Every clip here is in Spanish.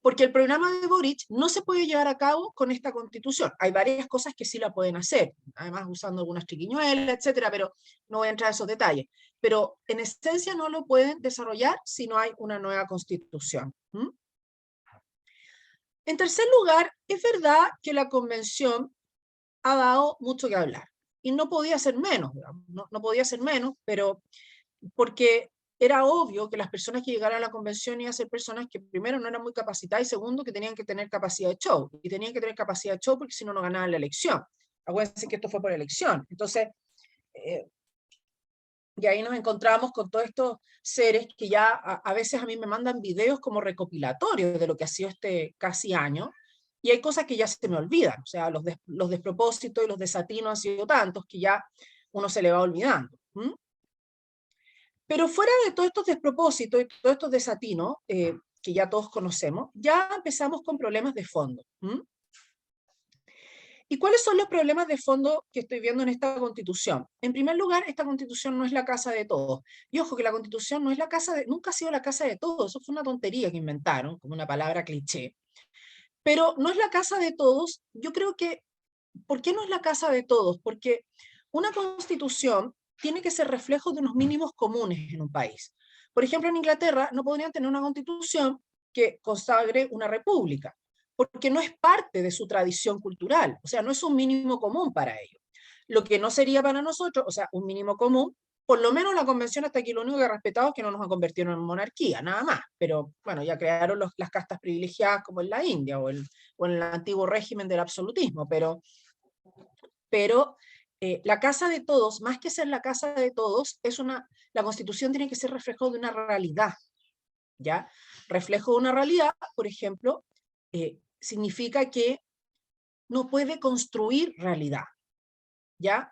Porque el programa de Boric no se puede llevar a cabo con esta constitución. Hay varias cosas que sí la pueden hacer, además usando algunas triquiñuelas, etcétera, pero no voy a entrar a esos detalles. Pero en esencia no lo pueden desarrollar si no hay una nueva constitución. ¿Mm? En tercer lugar, es verdad que la convención ha dado mucho que hablar. Y no podía ser menos, digamos, no podía ser menos, pero porque era obvio que las personas que llegaran a la convención iban a ser personas que primero no eran muy capacitadas y segundo que tenían que tener capacidad de show. Y tenían que tener capacidad de show porque si no, no ganaban la elección. Acuérdense que esto fue por elección. Entonces, eh, y ahí nos encontramos con todos estos seres que ya a veces a mí me mandan videos como recopilatorios de lo que ha sido este casi año, y hay cosas que ya se me olvidan, o sea, los despropósitos y los desatinos han sido tantos que ya uno se le va olvidando. ¿Mm? Pero fuera de todos estos despropósitos y todos estos desatinos, que ya todos conocemos, ya empezamos con problemas de fondo. ¿Mm? ¿Y cuáles son los problemas de fondo que estoy viendo en esta constitución? En primer lugar, esta constitución no es la casa de todos. Y ojo que la constitución no es la casa de, nunca ha sido la casa de todos, eso fue una tontería que inventaron, como una palabra cliché. Pero no es la casa de todos, yo creo que, ¿por qué no es la casa de todos? Porque una constitución tiene que ser reflejo de unos mínimos comunes en un país. Por ejemplo, en Inglaterra no podrían tener una constitución que consagre una república, porque no es parte de su tradición cultural, o sea, no es un mínimo común para ellos. Lo que no sería para nosotros, o sea, un mínimo común, por lo menos la convención hasta aquí lo único que ha respetado es que no nos ha convertido en monarquía, nada más, pero bueno, ya crearon las castas privilegiadas como en la India o en el antiguo régimen del absolutismo, pero la casa de todos, más que ser la casa de todos, la constitución tiene que ser reflejo de una realidad, ¿ya? Reflejo de una realidad, por ejemplo, significa que no puede construir realidad, ¿ya?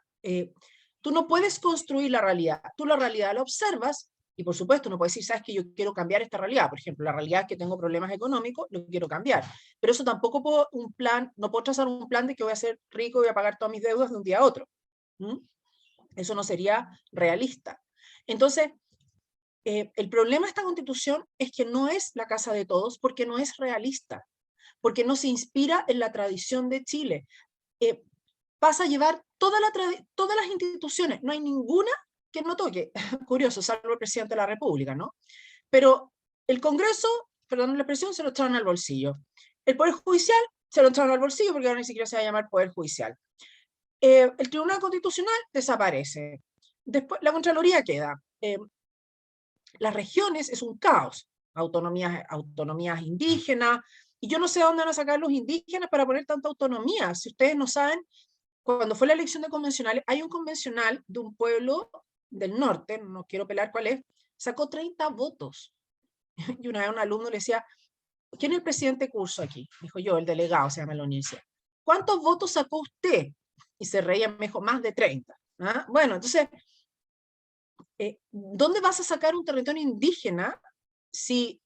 Tú no puedes construir la realidad, tú la realidad la observas y por supuesto no puedes decir, sabes que yo quiero cambiar esta realidad, por ejemplo, la realidad es que tengo problemas económicos, lo quiero cambiar, pero eso tampoco puedo no puedo trazar un plan de que voy a ser rico y voy a pagar todas mis deudas de un día a otro. ¿Mm? Eso no sería realista. Entonces, el problema de esta constitución es que no es la casa de todos porque no es realista, porque no se inspira en la tradición de Chile. Eh, Pasa a llevar todas las instituciones, no hay ninguna que no toque, curioso, salvo el presidente de la República, ¿no? Pero el Congreso, perdón la expresión, se lo echaron al bolsillo. El Poder Judicial se lo echaron al bolsillo porque ahora ni siquiera se va a llamar Poder Judicial. El Tribunal Constitucional desaparece. Después la Contraloría queda. Las regiones es un caos. Autonomías indígenas, y yo no sé dónde van a sacar los indígenas para poner tanta autonomía. Si ustedes no saben, cuando fue la elección de convencionales, hay un convencional de un pueblo del norte, no quiero pelar cuál es, sacó 30 votos. Y una vez un alumno le decía, ¿quién es el presidente curso aquí? Dijo yo, el delegado, se llama la universidad. ¿Cuántos votos sacó usted? Y se reía, me dijo, más de 30. ¿Ah? Bueno, entonces, ¿dónde vas a sacar un territorio indígena si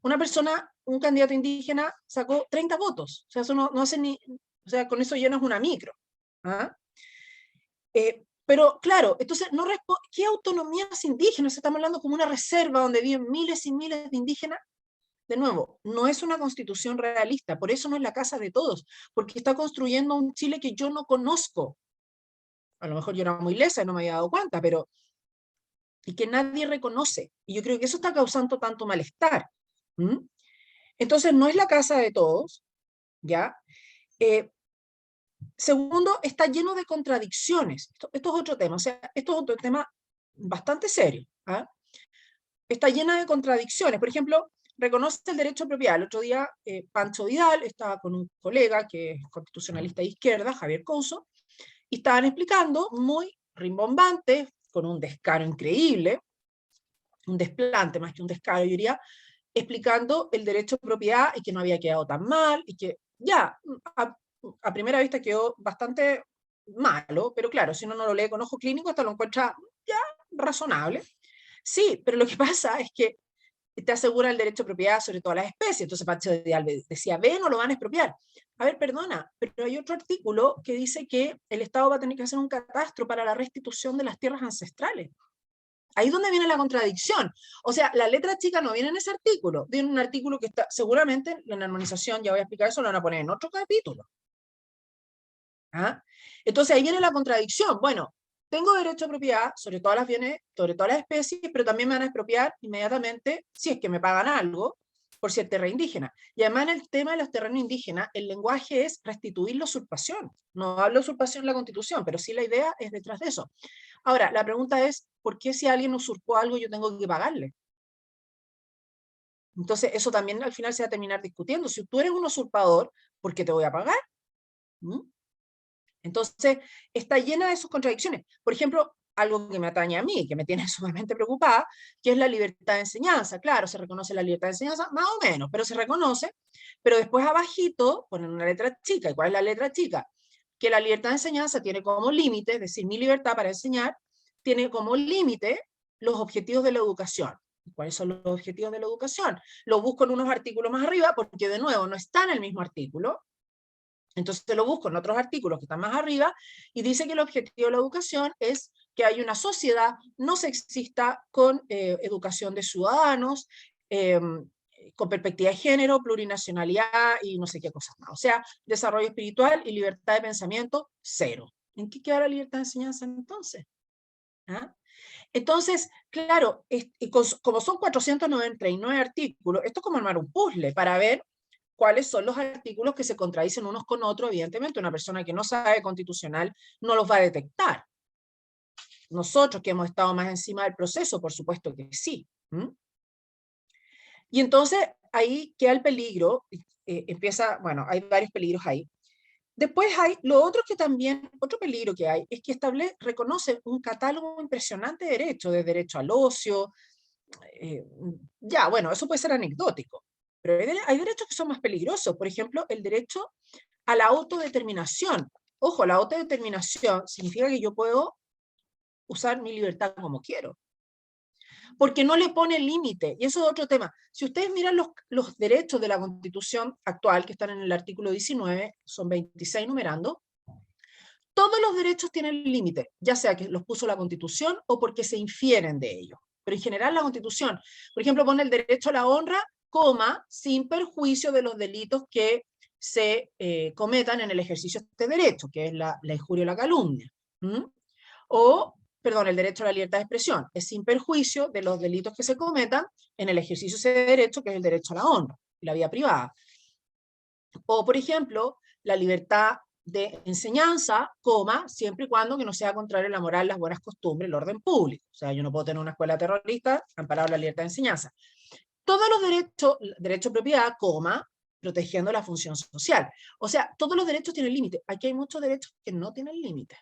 una persona, un candidato indígena, sacó 30 votos? O sea, eso no hace ni, o sea, con eso llenas una micro. ¿Ah? Pero claro, entonces, ¿qué autonomías indígenas? Estamos hablando como una reserva donde viven miles y miles de indígenas. De nuevo, no es una constitución realista, por eso no es la casa de todos, porque está construyendo un Chile que yo no conozco. A lo mejor yo era muy lesa y no me había dado cuenta, pero y que nadie reconoce. Y yo creo que eso está causando tanto malestar. ¿Mm? Entonces, no es la casa de todos, ¿ya? Eh, Segundo, está lleno de contradicciones. Esto es otro tema, o sea, esto es otro tema bastante serio. ¿Ah? Está llena de contradicciones. Por ejemplo, reconoce el derecho a propiedad. El otro día, Pancho Vidal estaba con un colega que es constitucionalista de izquierda, Javier Couso, y estaban explicando muy rimbombante, con un descaro increíble, un desplante más que un descaro, yo diría, explicando el derecho a propiedad y que no había quedado tan mal, y que ya, a primera vista quedó bastante malo, pero claro, si uno no lo lee con ojo clínico, hasta lo encuentra ya razonable. Sí, pero lo que pasa es que te asegura el derecho a propiedad sobre todas las especies. Entonces Pancho Vidal decía, ve, no lo van a expropiar. A ver, perdona, pero hay otro artículo que dice que el Estado va a tener que hacer un catastro para la restitución de las tierras ancestrales. Ahí es donde viene la contradicción. O sea, la letra chica no viene en ese artículo, viene en un artículo que está, seguramente en la armonización, ya voy a explicar eso, lo van a poner en otro capítulo. ¿Ah? Entonces ahí viene la contradicción. Bueno, tengo derecho a propiedad sobre todas las bienes, sobre todas las especies, pero también me van a expropiar inmediatamente, si es que me pagan algo, por ser tierra indígena. Y además en el tema de los terrenos indígenas, el lenguaje es restituir la usurpación. No hablo de usurpación en la Constitución, pero sí la idea es detrás de eso. Ahora, la pregunta es, ¿por qué si alguien usurpó algo yo tengo que pagarle? Entonces, eso también al final se va a terminar discutiendo. Si tú eres un usurpador, ¿por qué te voy a pagar? ¿Mm? Entonces, está llena de sus contradicciones. Por ejemplo, algo que me atañe a mí, que me tiene sumamente preocupada, que es la libertad de enseñanza. Claro, se reconoce la libertad de enseñanza, más o menos, pero se reconoce, pero después abajito ponen una letra chica. ¿Y cuál es la letra chica? Que la libertad de enseñanza tiene como límite, es decir, mi libertad para enseñar, tiene como límite los objetivos de la educación. ¿Cuáles son los objetivos de la educación? Lo busco en unos artículos más arriba, porque de nuevo no está en el mismo artículo. Entonces lo busco en otros artículos que están más arriba y dice que el objetivo de la educación es que haya una sociedad no sexista con educación de ciudadanos, con perspectiva de género, plurinacionalidad y no sé qué cosas más. O sea, desarrollo espiritual y libertad de pensamiento, cero. ¿En qué queda la libertad de enseñanza entonces? ¿Ah? Entonces, claro, como son 499 artículos, esto es como armar un puzzle para ver cuáles son los artículos que se contradicen unos con otros. Evidentemente, una persona que no sabe constitucional no los va a detectar. Nosotros que hemos estado más encima del proceso, por supuesto que sí. Y entonces ahí queda el peligro, empieza, bueno, hay varios peligros ahí. Después hay lo otro que también, otro peligro que hay, es que reconoce un catálogo impresionante de derechos, de derecho al ocio, ya, bueno, eso puede ser anecdótico, pero hay derechos que son más peligrosos. Por ejemplo, el derecho a la autodeterminación. Ojo, la autodeterminación significa que yo puedo usar mi libertad como quiero, porque no le pone límite. Y eso es otro tema. Si ustedes miran los derechos de la Constitución actual, que están en el artículo 19, son 26 numerando, todos los derechos tienen límite, ya sea que los puso la Constitución o porque se infieren de ellos. Pero en general la Constitución, por ejemplo, pone el derecho a la honra, coma, sin perjuicio de los delitos que se cometan en el ejercicio de este derecho, que es la injuria o la calumnia. ¿Mm? O, perdón, el derecho a la libertad de expresión, es sin perjuicio de los delitos que se cometan en el ejercicio de ese derecho, que es el derecho a la honra y la vida privada. O, por ejemplo, la libertad de enseñanza, coma, siempre y cuando que no sea contrario a la moral, las buenas costumbres, el orden público. O sea, yo no puedo tener una escuela terrorista amparado la libertad de enseñanza. Todos los derechos, derecho a propiedad, coma, protegiendo la función social. O sea, todos los derechos tienen límite. Aquí hay muchos derechos que no tienen límite.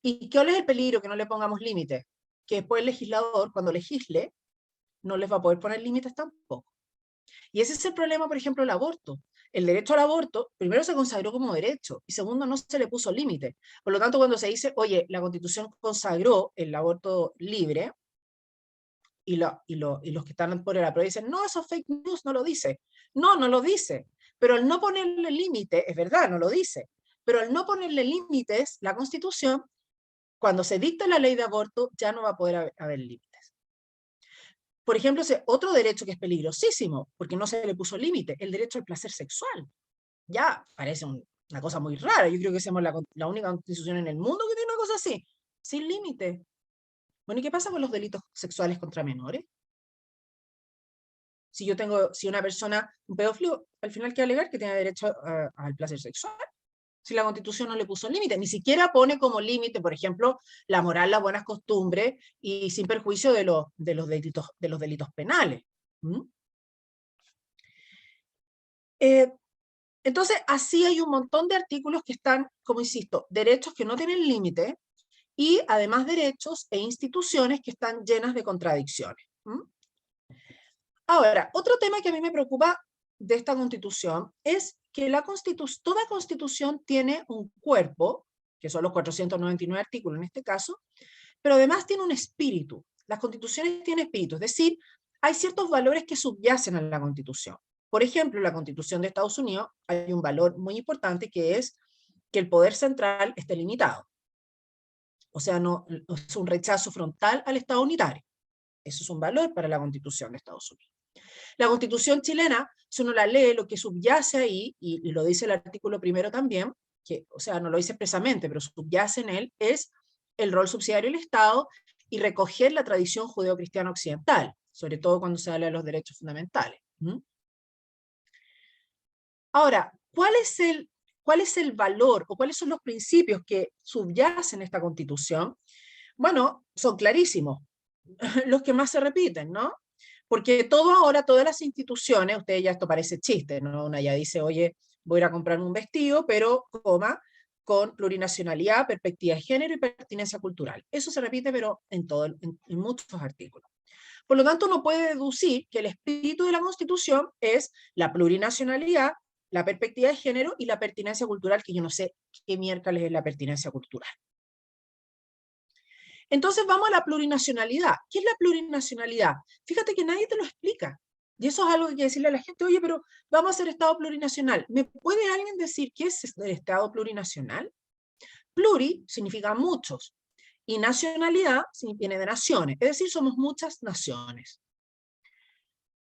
¿Y cuál es el peligro? Que no le pongamos límite. Que después el legislador, cuando legisle, no les va a poder poner límites tampoco. Y ese es el problema, por ejemplo, el aborto. El derecho al aborto, primero se consagró como derecho, y segundo, no se le puso límite. Por lo tanto, cuando se dice, oye, la Constitución consagró el aborto libre, y los que están por el apruebo dicen, no, eso es fake news, no lo dice. No, no lo dice. Pero al no ponerle límite, es verdad, no lo dice, pero al no ponerle límites, la Constitución, cuando se dicta la ley de aborto, ya no va a poder haber límites. Por ejemplo, otro derecho que es peligrosísimo, porque no se le puso límite, el derecho al placer sexual. Ya parece una cosa muy rara. Yo creo que somos la única constitución en el mundo que tiene una cosa así, sin límite. Bueno, ¿y qué pasa con los delitos sexuales contra menores? Si una persona, un pedófilo, al final quiere alegar que tiene derecho al placer sexual. Si la Constitución no le puso límite, ni siquiera pone como límite, por ejemplo, la moral, las buenas costumbres y sin perjuicio de los delitos penales. ¿Mm? Entonces, así hay un montón de artículos que están, como insisto, derechos que no tienen límite y además derechos e instituciones que están llenas de contradicciones. ¿Mm? Ahora, otro tema que a mí me preocupa de esta Constitución es que toda Constitución tiene un cuerpo, que son los 499 artículos en este caso, pero además tiene un espíritu. Las constituciones tienen espíritu, es decir, hay ciertos valores que subyacen a la Constitución. Por ejemplo, en la Constitución de Estados Unidos hay un valor muy importante que es que el poder central esté limitado. O sea, no, es un rechazo frontal al Estado unitario. Eso es un valor para la Constitución de Estados Unidos. La Constitución chilena, si uno la lee, lo que subyace ahí, y lo dice el artículo primero también, que, o sea, no lo dice expresamente, pero subyace en él, es el rol subsidiario del Estado y recoger la tradición judeocristiana occidental, sobre todo cuando se habla de los derechos fundamentales. Ahora, ¿cuál es el valor o cuáles son los principios que subyacen esta Constitución? Bueno, son clarísimos, los que más se repiten, ¿no? Porque todo ahora, todas las instituciones, ustedes ya esto parece chiste, ¿no? Una ya dice, oye, voy a ir a comprarme un vestido, pero, coma, con plurinacionalidad, perspectiva de género y pertinencia cultural. Eso se repite, pero en muchos artículos. Por lo tanto, uno puede deducir que el espíritu de la Constitución es la plurinacionalidad, la perspectiva de género y la pertinencia cultural, que yo no sé qué miércoles es la pertinencia cultural. Entonces vamos a la plurinacionalidad. ¿Qué es la plurinacionalidad? Fíjate que nadie te lo explica. Y eso es algo que hay que decirle a la gente, oye, pero vamos a hacer Estado plurinacional. ¿Me puede alguien decir qué es el Estado plurinacional? Pluri significa muchos y nacionalidad viene de naciones, es decir, somos muchas naciones.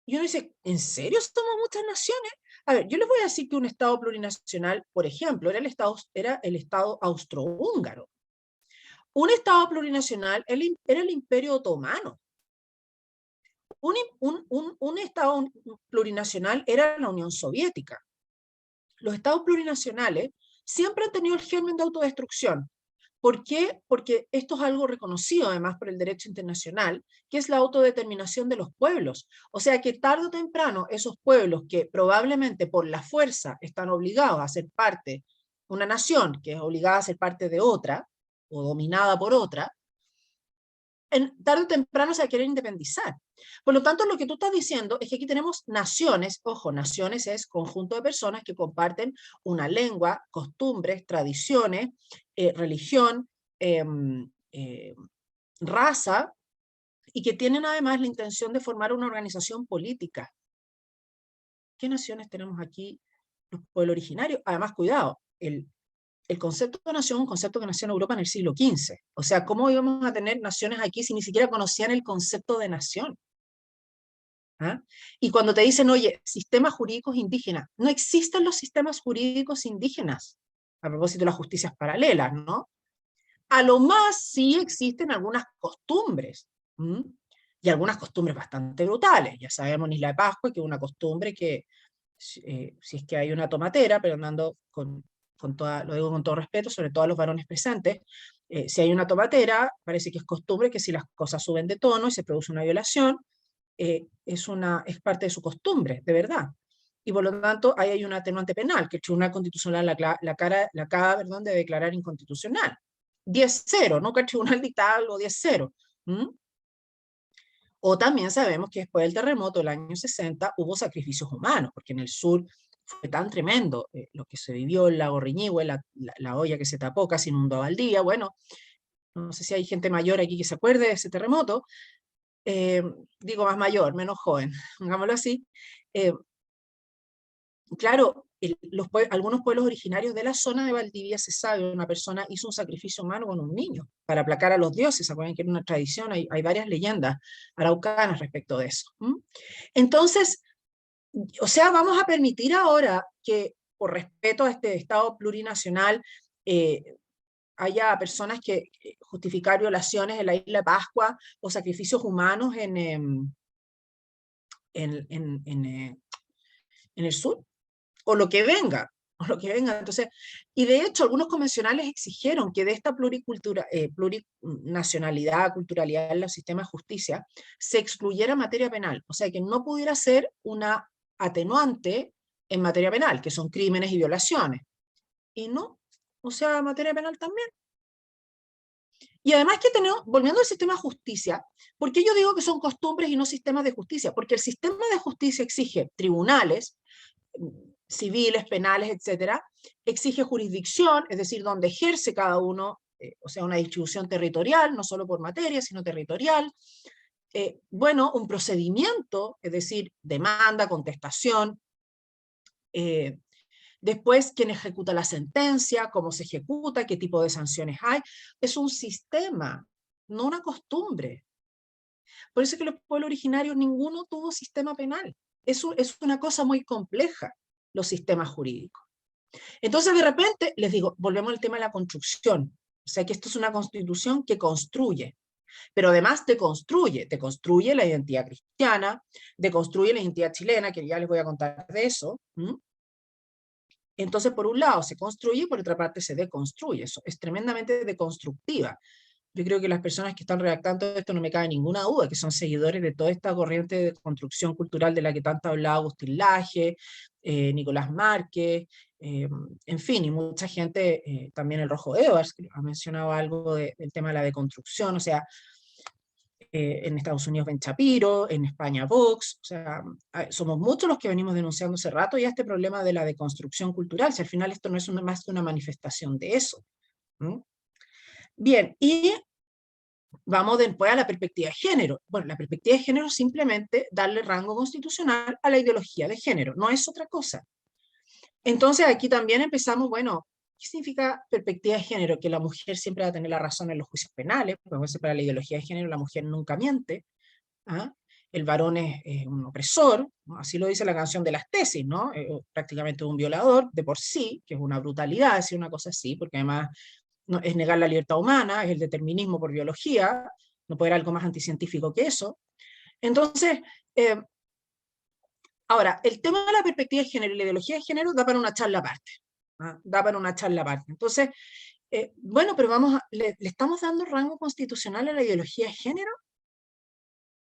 Y uno dice, ¿en serio somos muchas naciones? A ver, yo les voy a decir que un Estado plurinacional, por ejemplo, era el Estado austrohúngaro. Un Estado plurinacional era el Imperio Otomano. Un Estado plurinacional era la Unión Soviética. Los Estados plurinacionales siempre han tenido el germen de autodestrucción. ¿Por qué? Porque esto es algo reconocido además por el derecho internacional, que es la autodeterminación de los pueblos. O sea que tarde o temprano esos pueblos que probablemente por la fuerza están obligados a ser parte, una nación que es obligada a ser parte de otra, o dominada por otra, tarde o temprano se va a querer independizar. Por lo tanto, lo que tú estás diciendo es que aquí tenemos naciones, ojo, naciones es conjunto de personas que comparten una lengua, costumbres, tradiciones, religión, raza, y que tienen además la intención de formar una organización política. ¿Qué naciones tenemos aquí? Los pueblos originarios. Además, cuidado, el concepto de nación es un concepto que nació en Europa en el siglo XV. O sea, ¿cómo íbamos a tener naciones aquí si ni siquiera conocían el concepto de nación? ¿Ah? Y cuando te dicen, oye, sistemas jurídicos indígenas, no existen los sistemas jurídicos indígenas, a propósito de las justicias paralelas, ¿no? A lo más sí existen algunas costumbres, y algunas costumbres bastante brutales. Ya sabemos en Isla de Pascua que es una costumbre que, si es que hay una tomatera, pero andando lo digo con todo respeto, sobre todo a los varones presentes, si hay una tomatera, parece que es costumbre que si las cosas suben de tono y se produce una violación, es parte de su costumbre, de verdad. Y por lo tanto, ahí hay un atenuante penal, que el Tribunal Constitucional la acaba, perdón, de declarar inconstitucional. 10-0, nunca el Tribunal dicta algo 10-0. O también sabemos que después del terremoto del año 60 hubo sacrificios humanos, porque en el sur fue tan tremendo lo que se vivió en Lago Riñihue, la olla que se tapó, casi inundó Valdivia. Bueno, no sé si hay gente mayor aquí que se acuerde de ese terremoto, digo más mayor, menos joven, pongámoslo así. Claro, algunos pueblos originarios de la zona de Valdivia se sabe, una persona hizo un sacrificio humano con un niño para aplacar a los dioses. ¿Se acuerdan que era una tradición? Hay varias leyendas araucanas respecto de eso. Entonces, o sea, vamos a permitir ahora que, por respeto a este Estado plurinacional, haya personas que justificar violaciones en la isla de Pascua o sacrificios humanos en el sur, o lo que venga, o lo que venga. Entonces, y de hecho, algunos convencionales exigieron que de esta plurinacionalidad, culturalidad en los sistemas de justicia, se excluyera materia penal, o sea, que no pudiera ser una atenuante en materia penal, que son crímenes y violaciones. Y no, o sea, materia penal también. Y además que tenemos, volviendo al sistema de justicia, ¿por qué yo digo que son costumbres y no sistemas de justicia? Porque el sistema de justicia exige tribunales, civiles, penales, etcétera, exige jurisdicción, es decir, donde ejerce cada uno, o sea, una distribución territorial, no solo por materia, sino territorial. Bueno, un procedimiento, es decir, demanda, contestación, Después, quién ejecuta la sentencia, cómo se ejecuta, qué tipo de sanciones hay. Es un sistema, no una costumbre. Por eso es que los pueblos originarios, ninguno tuvo sistema penal. Es una cosa muy compleja, los sistemas jurídicos. Entonces, de repente, les digo, volvemos al tema de la construcción. O sea, que esto es una constitución que construye, pero además te construye la identidad cristiana, te construye la identidad chilena, que ya les voy a contar de eso. Entonces, por un lado se construye, por otra parte se deconstruye. Eso es tremendamente deconstructiva. Yo creo que las personas que están redactando esto no me cabe ninguna duda, que son seguidores de toda esta corriente de construcción cultural de la que tanto hablaba Agustín Laje, Nicolás Márquez, en fin, y mucha gente, también el Rojo Edwards, que ha mencionado algo del tema de la deconstrucción, o sea, en Estados Unidos Ben Shapiro, en España Vox, o sea, somos muchos los que venimos denunciando hace rato ya este problema de la deconstrucción cultural, si al final esto no es más que una manifestación de eso. Bien, y vamos después a la perspectiva de género. Bueno, la perspectiva de género es simplemente darle rango constitucional a la ideología de género, no es otra cosa. Entonces aquí también empezamos, bueno, ¿qué significa perspectiva de género? Que la mujer siempre va a tener la razón en los juicios penales, pues para la ideología de género la mujer nunca miente, ¿ah? El varón es un opresor, ¿no? Así lo dice la canción de las tesis, ¿no? Prácticamente un violador de por sí, que es una brutalidad decir una cosa así, porque además no, es negar la libertad humana, es el determinismo por biología, no puede haber algo más anticientífico que eso. Entonces, ahora, el tema de la perspectiva de género y la ideología de género da para una charla aparte, ¿ah? Da para una charla aparte. Entonces, bueno, pero ¿le estamos dando rango constitucional a la ideología de género?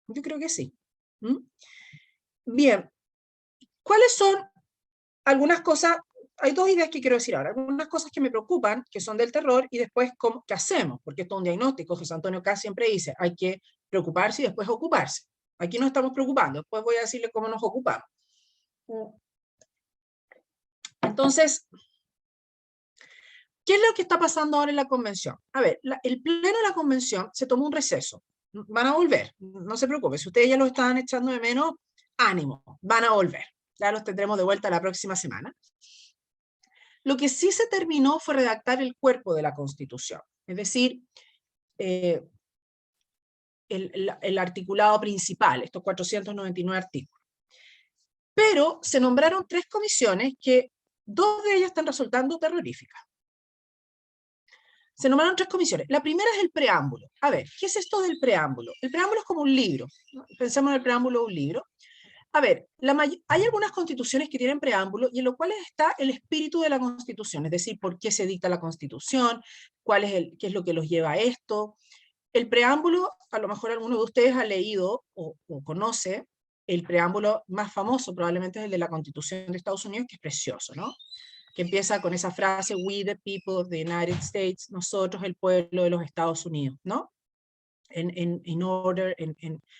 Yo creo que sí. Bien, ¿cuáles son algunas cosas? Hay dos ideas que quiero decir ahora. Algunas cosas que me preocupan, que son del terror, y después qué hacemos, porque esto es un diagnóstico. José Antonio Caz siempre dice, hay que preocuparse y después ocuparse. Aquí nos estamos preocupando, después voy a decirle cómo nos ocupamos. Entonces, ¿qué es lo que está pasando ahora en la convención? A ver, el pleno de la convención se tomó un receso. Van a volver, no se preocupen. Si ustedes ya lo estaban echando de menos, ánimo, van a volver. Ya los tendremos de vuelta la próxima semana. Lo que sí se terminó fue redactar el cuerpo de la Constitución, es decir, el articulado principal, estos 499 artículos. Pero se nombraron 3 comisiones que 2 de ellas están resultando terroríficas. Se nombraron 3 comisiones. La primera es el preámbulo. A ver, ¿qué es esto del preámbulo? El preámbulo es como un libro, ¿no? Pensemos en el preámbulo de un libro. A ver, hay algunas constituciones que tienen preámbulo y en los cuales está el espíritu de la Constitución, es decir, por qué se dicta la Constitución, qué es lo que los lleva a esto. El preámbulo, a lo mejor alguno de ustedes ha leído o conoce, el preámbulo más famoso probablemente es el de la Constitución de Estados Unidos, que es precioso, ¿no? Que empieza con esa frase, we the people of the United States, nosotros el pueblo de los Estados Unidos, ¿no?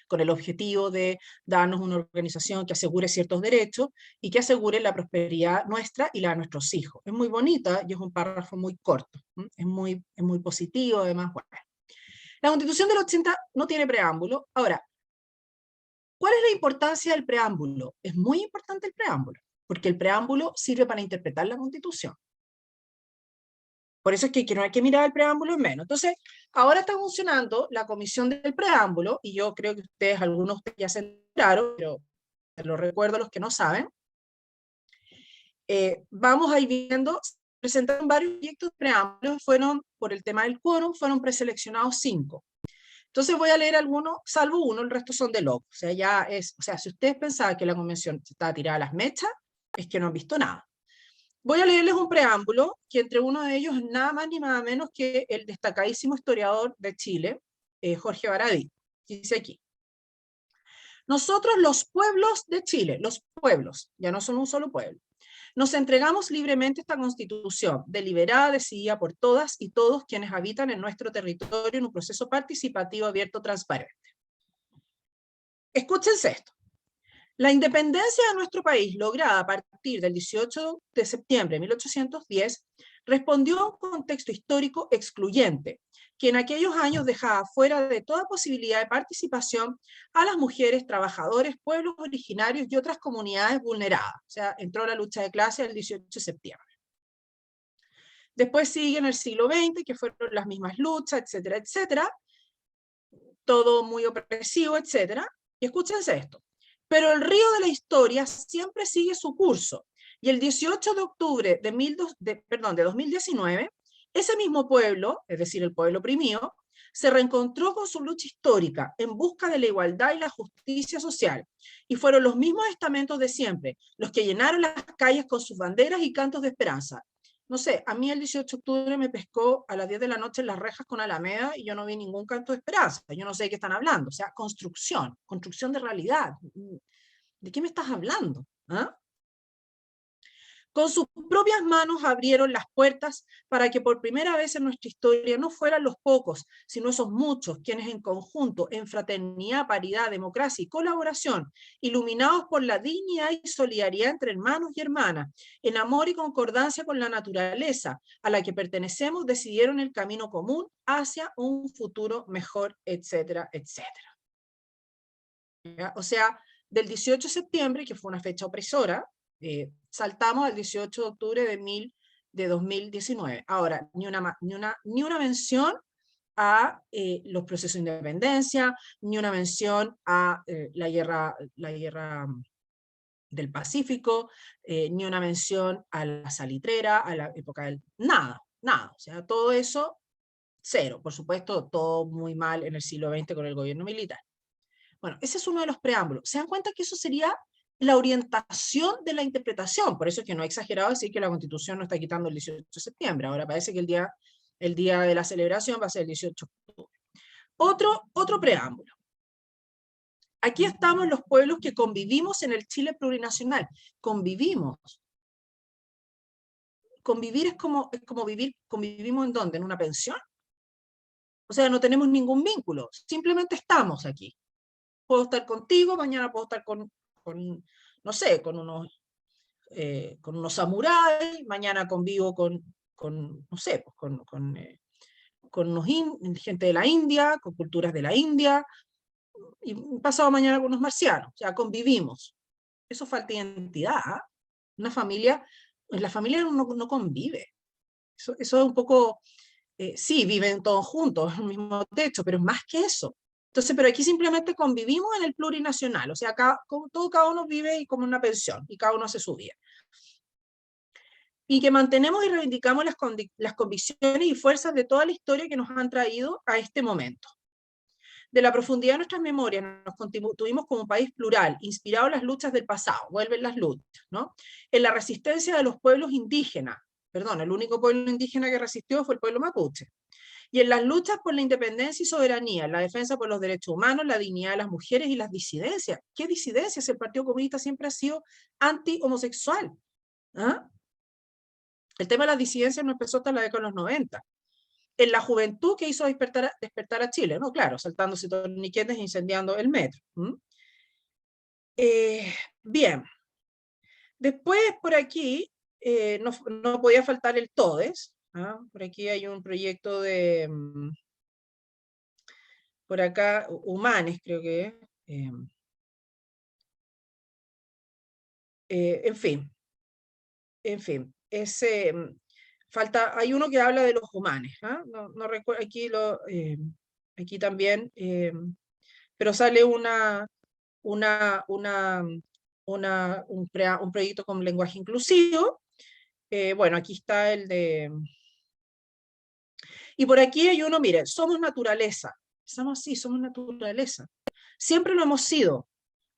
Con el objetivo de darnos una organización que asegure ciertos derechos y que asegure la prosperidad nuestra y la de nuestros hijos. Es muy bonita y es un párrafo muy corto, es muy positivo, además, bueno. La Constitución del 80 no tiene preámbulo. Ahora, ¿cuál es la importancia del preámbulo? Es muy importante el preámbulo, porque el preámbulo sirve para interpretar la Constitución. Por eso es que no hay que mirar el preámbulo en menos. Entonces, ahora está funcionando la comisión del preámbulo, y yo creo que ustedes, algunos de ustedes ya se enteraron, pero se lo recuerdo a los que no saben. Vamos a ir viendo, presentaron varios proyectos de preámbulos, fueron, por el tema del quórum, fueron preseleccionados 5. Entonces voy a leer algunos, salvo uno, el resto son de loco. O sea, si ustedes pensaban que la convención estaba tirada a las mechas, es que no han visto nada. Voy a leerles un preámbulo, que entre uno de ellos es nada más ni nada menos que el destacadísimo historiador de Chile, Jorge Baradit. Dice aquí: nosotros los pueblos de Chile, los pueblos, ya no son un solo pueblo, nos entregamos libremente esta Constitución, deliberada, decidida por todas y todos quienes habitan en nuestro territorio en un proceso participativo, abierto, transparente. Escúchense esto. La independencia de nuestro país, lograda a partir del 18 de septiembre de 1810, respondió a un contexto histórico excluyente, que en aquellos años dejaba fuera de toda posibilidad de participación a las mujeres, trabajadores, pueblos originarios y otras comunidades vulneradas. O sea, entró la lucha de clase el 18 de septiembre. Después sigue en el siglo XX, que fueron las mismas luchas, etcétera, etcétera, todo muy opresivo, etcétera. Y escúchense esto. Pero el río de la historia siempre sigue su curso. Y el 18 de octubre de 2019, ese mismo pueblo, es decir, el pueblo oprimido, se reencontró con su lucha histórica en busca de la igualdad y la justicia social. Y fueron los mismos estamentos de siempre los que llenaron las calles con sus banderas y cantos de esperanza. No sé, a mí el 18 de octubre me pescó a las 10 de la noche en las rejas con Alameda y yo no vi ningún canto de esperanza. Yo no sé de qué están hablando. O sea, construcción de realidad. ¿De qué me estás hablando? ¿Ah? Con sus propias manos abrieron las puertas para que por primera vez en nuestra historia no fueran los pocos, sino esos muchos quienes en conjunto, en fraternidad, paridad, democracia y colaboración, iluminados por la dignidad y solidaridad entre hermanos y hermanas, en amor y concordancia con la naturaleza a la que pertenecemos, decidieron el camino común hacia un futuro mejor, etcétera, etcétera. ¿Ya? O sea, del 18 de septiembre, que fue una fecha opresora, saltamos al 18 de octubre de 2019. Ahora, ni una mención a los procesos de independencia, ni una mención a la guerra del Pacífico, ni una mención a la salitrera, a la época del... Nada, nada. O sea, todo eso, cero. Por supuesto, todo muy mal en el siglo XX con el gobierno militar. Bueno, ese es uno de los preámbulos. ¿Se dan cuenta que eso sería la orientación de la interpretación? Por eso es que no he exagerado decir que la Constitución no está quitando el 18 de septiembre. Ahora parece que el día de la celebración va a ser el 18 de octubre. Otro preámbulo. Aquí estamos los pueblos que convivimos en el Chile plurinacional. Convivimos. Convivir es como vivir. ¿Convivimos en dónde? ¿En una pensión? O sea, no tenemos ningún vínculo. Simplemente estamos aquí. Puedo estar contigo, mañana puedo estar con no sé, con unos samuráis, mañana convivo no sé, pues con gente de la India, con culturas de la India, y pasado mañana con unos marcianos. O sea, convivimos. Eso falta identidad. ¿Eh? Una familia, en la familia no convive. Eso es un poco, sí, viven todos juntos en el mismo techo, pero es más que eso. Entonces, pero aquí simplemente convivimos en el plurinacional, o sea, cada uno vive como una pensión y cada uno hace su vida. Y que mantenemos y reivindicamos las convicciones y fuerzas de toda la historia que nos han traído a este momento. De la profundidad de nuestras memorias nos constituimos como un país plural, inspirado en las luchas del pasado, vuelven las luchas, ¿no? En la resistencia de los pueblos indígenas, perdón, el único pueblo indígena que resistió fue el pueblo mapuche, y en las luchas por la independencia y soberanía, la defensa por los derechos humanos, la dignidad de las mujeres y las disidencias. ¿Qué disidencias? El Partido Comunista siempre ha sido anti-homosexual. ¿Ah? El tema de las disidencias no empezó hasta la década de los 90. En la juventud que hizo despertar a Chile, ¿no? Claro, saltándose torniquetes e incendiando el metro. Bien. Después, por aquí, no podía faltar el TODES. ¿Ah? Por aquí hay un proyecto de... por acá, Humanes, creo que es. En fin, hay uno que habla de los Humanes, ¿eh? No recuerdo, aquí también, pero sale un proyecto con lenguaje inclusivo. Bueno, aquí está el de... Y por aquí hay uno, mire, somos naturaleza. Estamos así, somos naturaleza. Siempre lo hemos sido,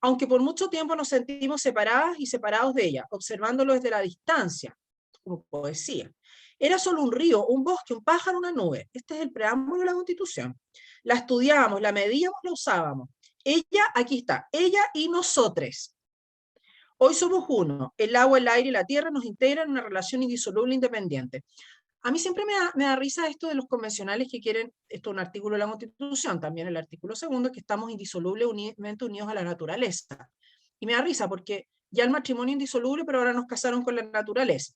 aunque por mucho tiempo nos sentimos separadas y separados de ella, observándolo desde la distancia, como poesía. Era solo un río, un bosque, un pájaro, una nube. Este es el preámbulo de la Constitución. La estudiábamos, la medíamos, la usábamos. Ella, aquí está, ella y nosotros. Hoy somos uno. El agua, el aire y la tierra nos integran en una relación indisoluble e independiente. A mí siempre me da risa esto de los convencionales que quieren, esto es un artículo de la Constitución, también el artículo 2, que estamos indisolublemente unidos a la naturaleza. Y me da risa porque ya el matrimonio es indisoluble, pero ahora nos casaron con la naturaleza.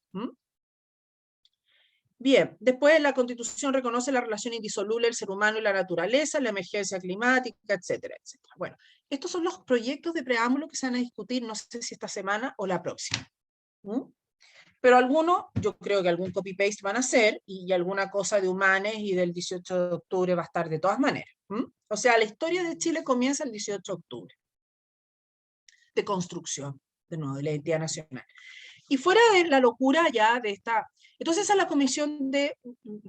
Bien, después la Constitución reconoce la relación indisoluble del ser humano y la naturaleza, la emergencia climática, etcétera, etcétera. Bueno, estos son los proyectos de preámbulo que se van a discutir, no sé si esta semana o la próxima. ¿Mm? Pero algunos, yo creo que algún copy-paste van a hacer, y alguna cosa de Humanes y del 18 de octubre va a estar de todas maneras. O sea, la historia de Chile comienza el 18 de octubre, de construcción, de nuevo, de la identidad nacional. Y fuera de la locura ya de esta... Entonces esa es la comisión de,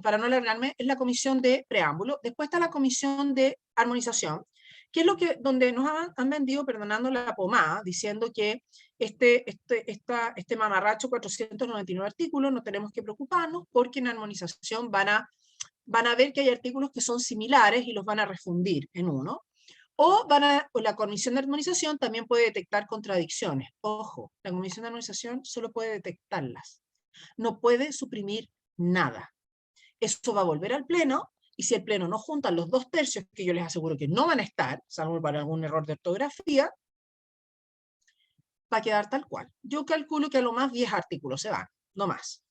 para no alargarme, es la comisión de preámbulo. Después está la comisión de armonización, que es lo que, donde nos han vendido, perdonando la pomada, diciendo que este mamarracho, 499 artículos, no tenemos que preocuparnos porque en armonización van a ver que hay artículos que son similares y los van a refundir en uno. O la comisión de armonización también puede detectar contradicciones. Ojo, la comisión de armonización solo puede detectarlas. No puede suprimir nada. Eso va a volver al pleno, y si el pleno no junta los 2/3, que yo les aseguro que no van a estar, salvo para algún error de ortografía, va a quedar tal cual. Yo calculo que a lo más 10 artículos se van, no más.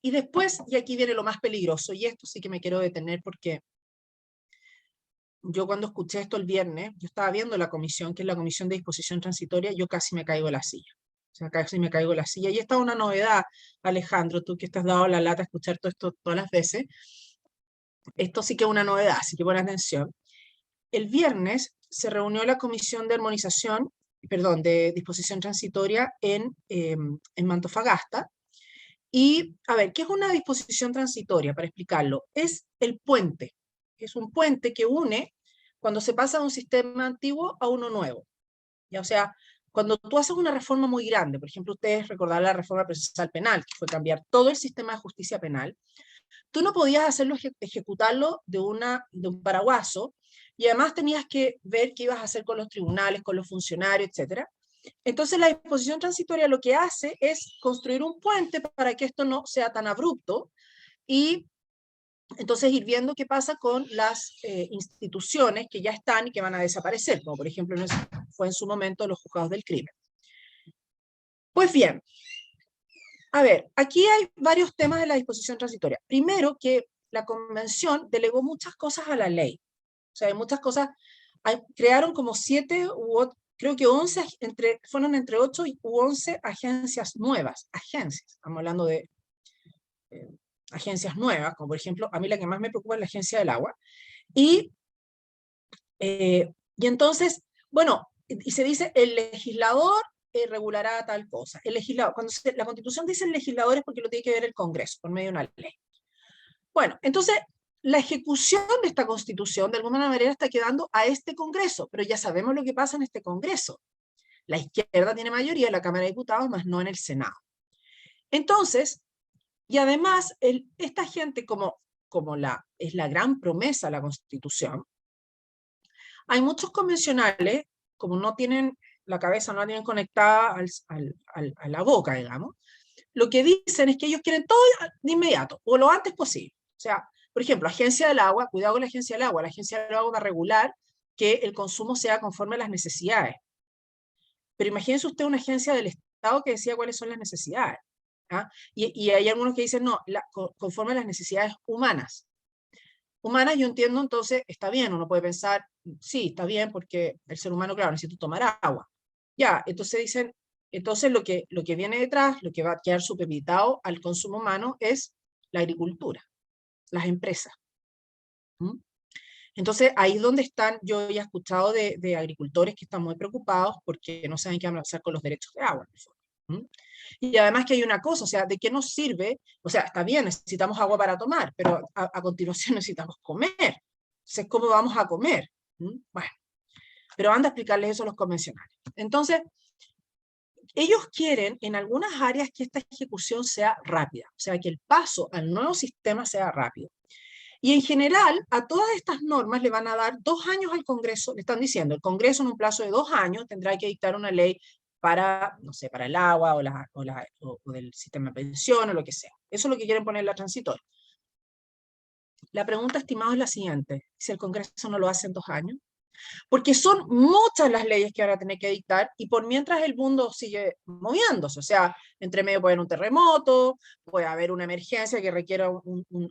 Y después, y aquí viene lo más peligroso, y esto sí que me quiero detener porque yo cuando escuché esto el viernes, yo estaba viendo la comisión, que es la comisión de disposición transitoria, yo casi me caigo de la silla. O sea, casi me caigo de la silla. Y esta es una novedad, Alejandro, tú que estás dado la lata a escuchar todo esto todas las veces. Esto sí que es una novedad, así que pon atención. El viernes se reunió la comisión de armonización, perdón, de disposición transitoria en Mantofagasta. Y, a ver, ¿qué es una disposición transitoria? Para explicarlo, es el puente. Es un puente que une cuando se pasa de un sistema antiguo a uno nuevo. ¿Ya? O sea, cuando tú haces una reforma muy grande, por ejemplo, ustedes recordarán la reforma procesal penal, que fue cambiar todo el sistema de justicia penal, tú no podías hacerlo, ejecutarlo de un paraguaso, y además tenías que ver qué ibas a hacer con los tribunales, con los funcionarios, etc. Entonces la disposición transitoria lo que hace es construir un puente para que esto no sea tan abrupto, y entonces ir viendo qué pasa con las instituciones que ya están y que van a desaparecer, como por ejemplo fue en su momento los juzgados del crimen. Pues bien, a ver, aquí hay varios temas de la disposición transitoria. Primero, que la convención delegó muchas cosas a la ley. O sea, hay muchas cosas, crearon como 7 creo que 11, fueron entre 8 u 11 agencias nuevas. Agencias, estamos hablando de agencias nuevas, como por ejemplo, a mí la que más me preocupa es la agencia del agua. Y entonces, bueno, y se dice, el legislador regulará tal cosa. El legislador, cuando la Constitución dice el legislador es porque lo tiene que ver el Congreso, por medio de una ley. Bueno, entonces, la ejecución de esta Constitución, de alguna manera, está quedando a este Congreso, pero ya sabemos lo que pasa en este Congreso. La izquierda tiene mayoría en la Cámara de Diputados, más no en el Senado. Entonces, y además, esta gente, como es la gran promesa de la Constitución, hay muchos convencionales, como no tienen la cabeza, no la tienen conectada a la boca, digamos, lo que dicen es que ellos quieren todo de inmediato, o lo antes posible. O sea, por ejemplo, Agencia del Agua, cuidado con la Agencia del Agua, la Agencia del Agua va a regular que el consumo sea conforme a las necesidades. Pero imagínense usted una agencia del Estado que decía cuáles son las necesidades. ¿Ah? Y hay algunos que dicen, no, conforme a las necesidades humanas. Humanas, yo entiendo, entonces está bien, uno puede pensar, sí, está bien, porque el ser humano, claro, necesita tomar agua. Ya, entonces dicen, entonces lo que viene detrás, lo que va a quedar supeditado al consumo humano es la agricultura, las empresas. ¿Mm? Entonces ahí es donde están, yo ya he escuchado de agricultores que están muy preocupados porque no saben qué van a hacer con los derechos de agua. ¿Mm? Y además que hay una cosa, o sea, ¿de qué nos sirve? O sea, está bien, necesitamos agua para tomar, pero a continuación necesitamos comer. Entonces, ¿cómo vamos a comer? Bueno, pero anda a explicarles eso a los convencionales. Entonces, ellos quieren en algunas áreas que esta ejecución sea rápida, o sea, que el paso al nuevo sistema sea rápido. Y en general, a todas estas normas le van a dar 2 años al Congreso, le están diciendo, el Congreso en un plazo de 2 años tendrá que dictar una ley para, no sé, para el agua o del sistema de pensión o lo que sea. Eso es lo que quieren poner en la transitoria. La pregunta, estimado, es la siguiente: si el Congreso no lo hace en 2 años, Porque son muchas las leyes que van a tener que dictar y por mientras el mundo sigue moviéndose. O sea, entre medio puede haber un terremoto, puede haber una emergencia que requiera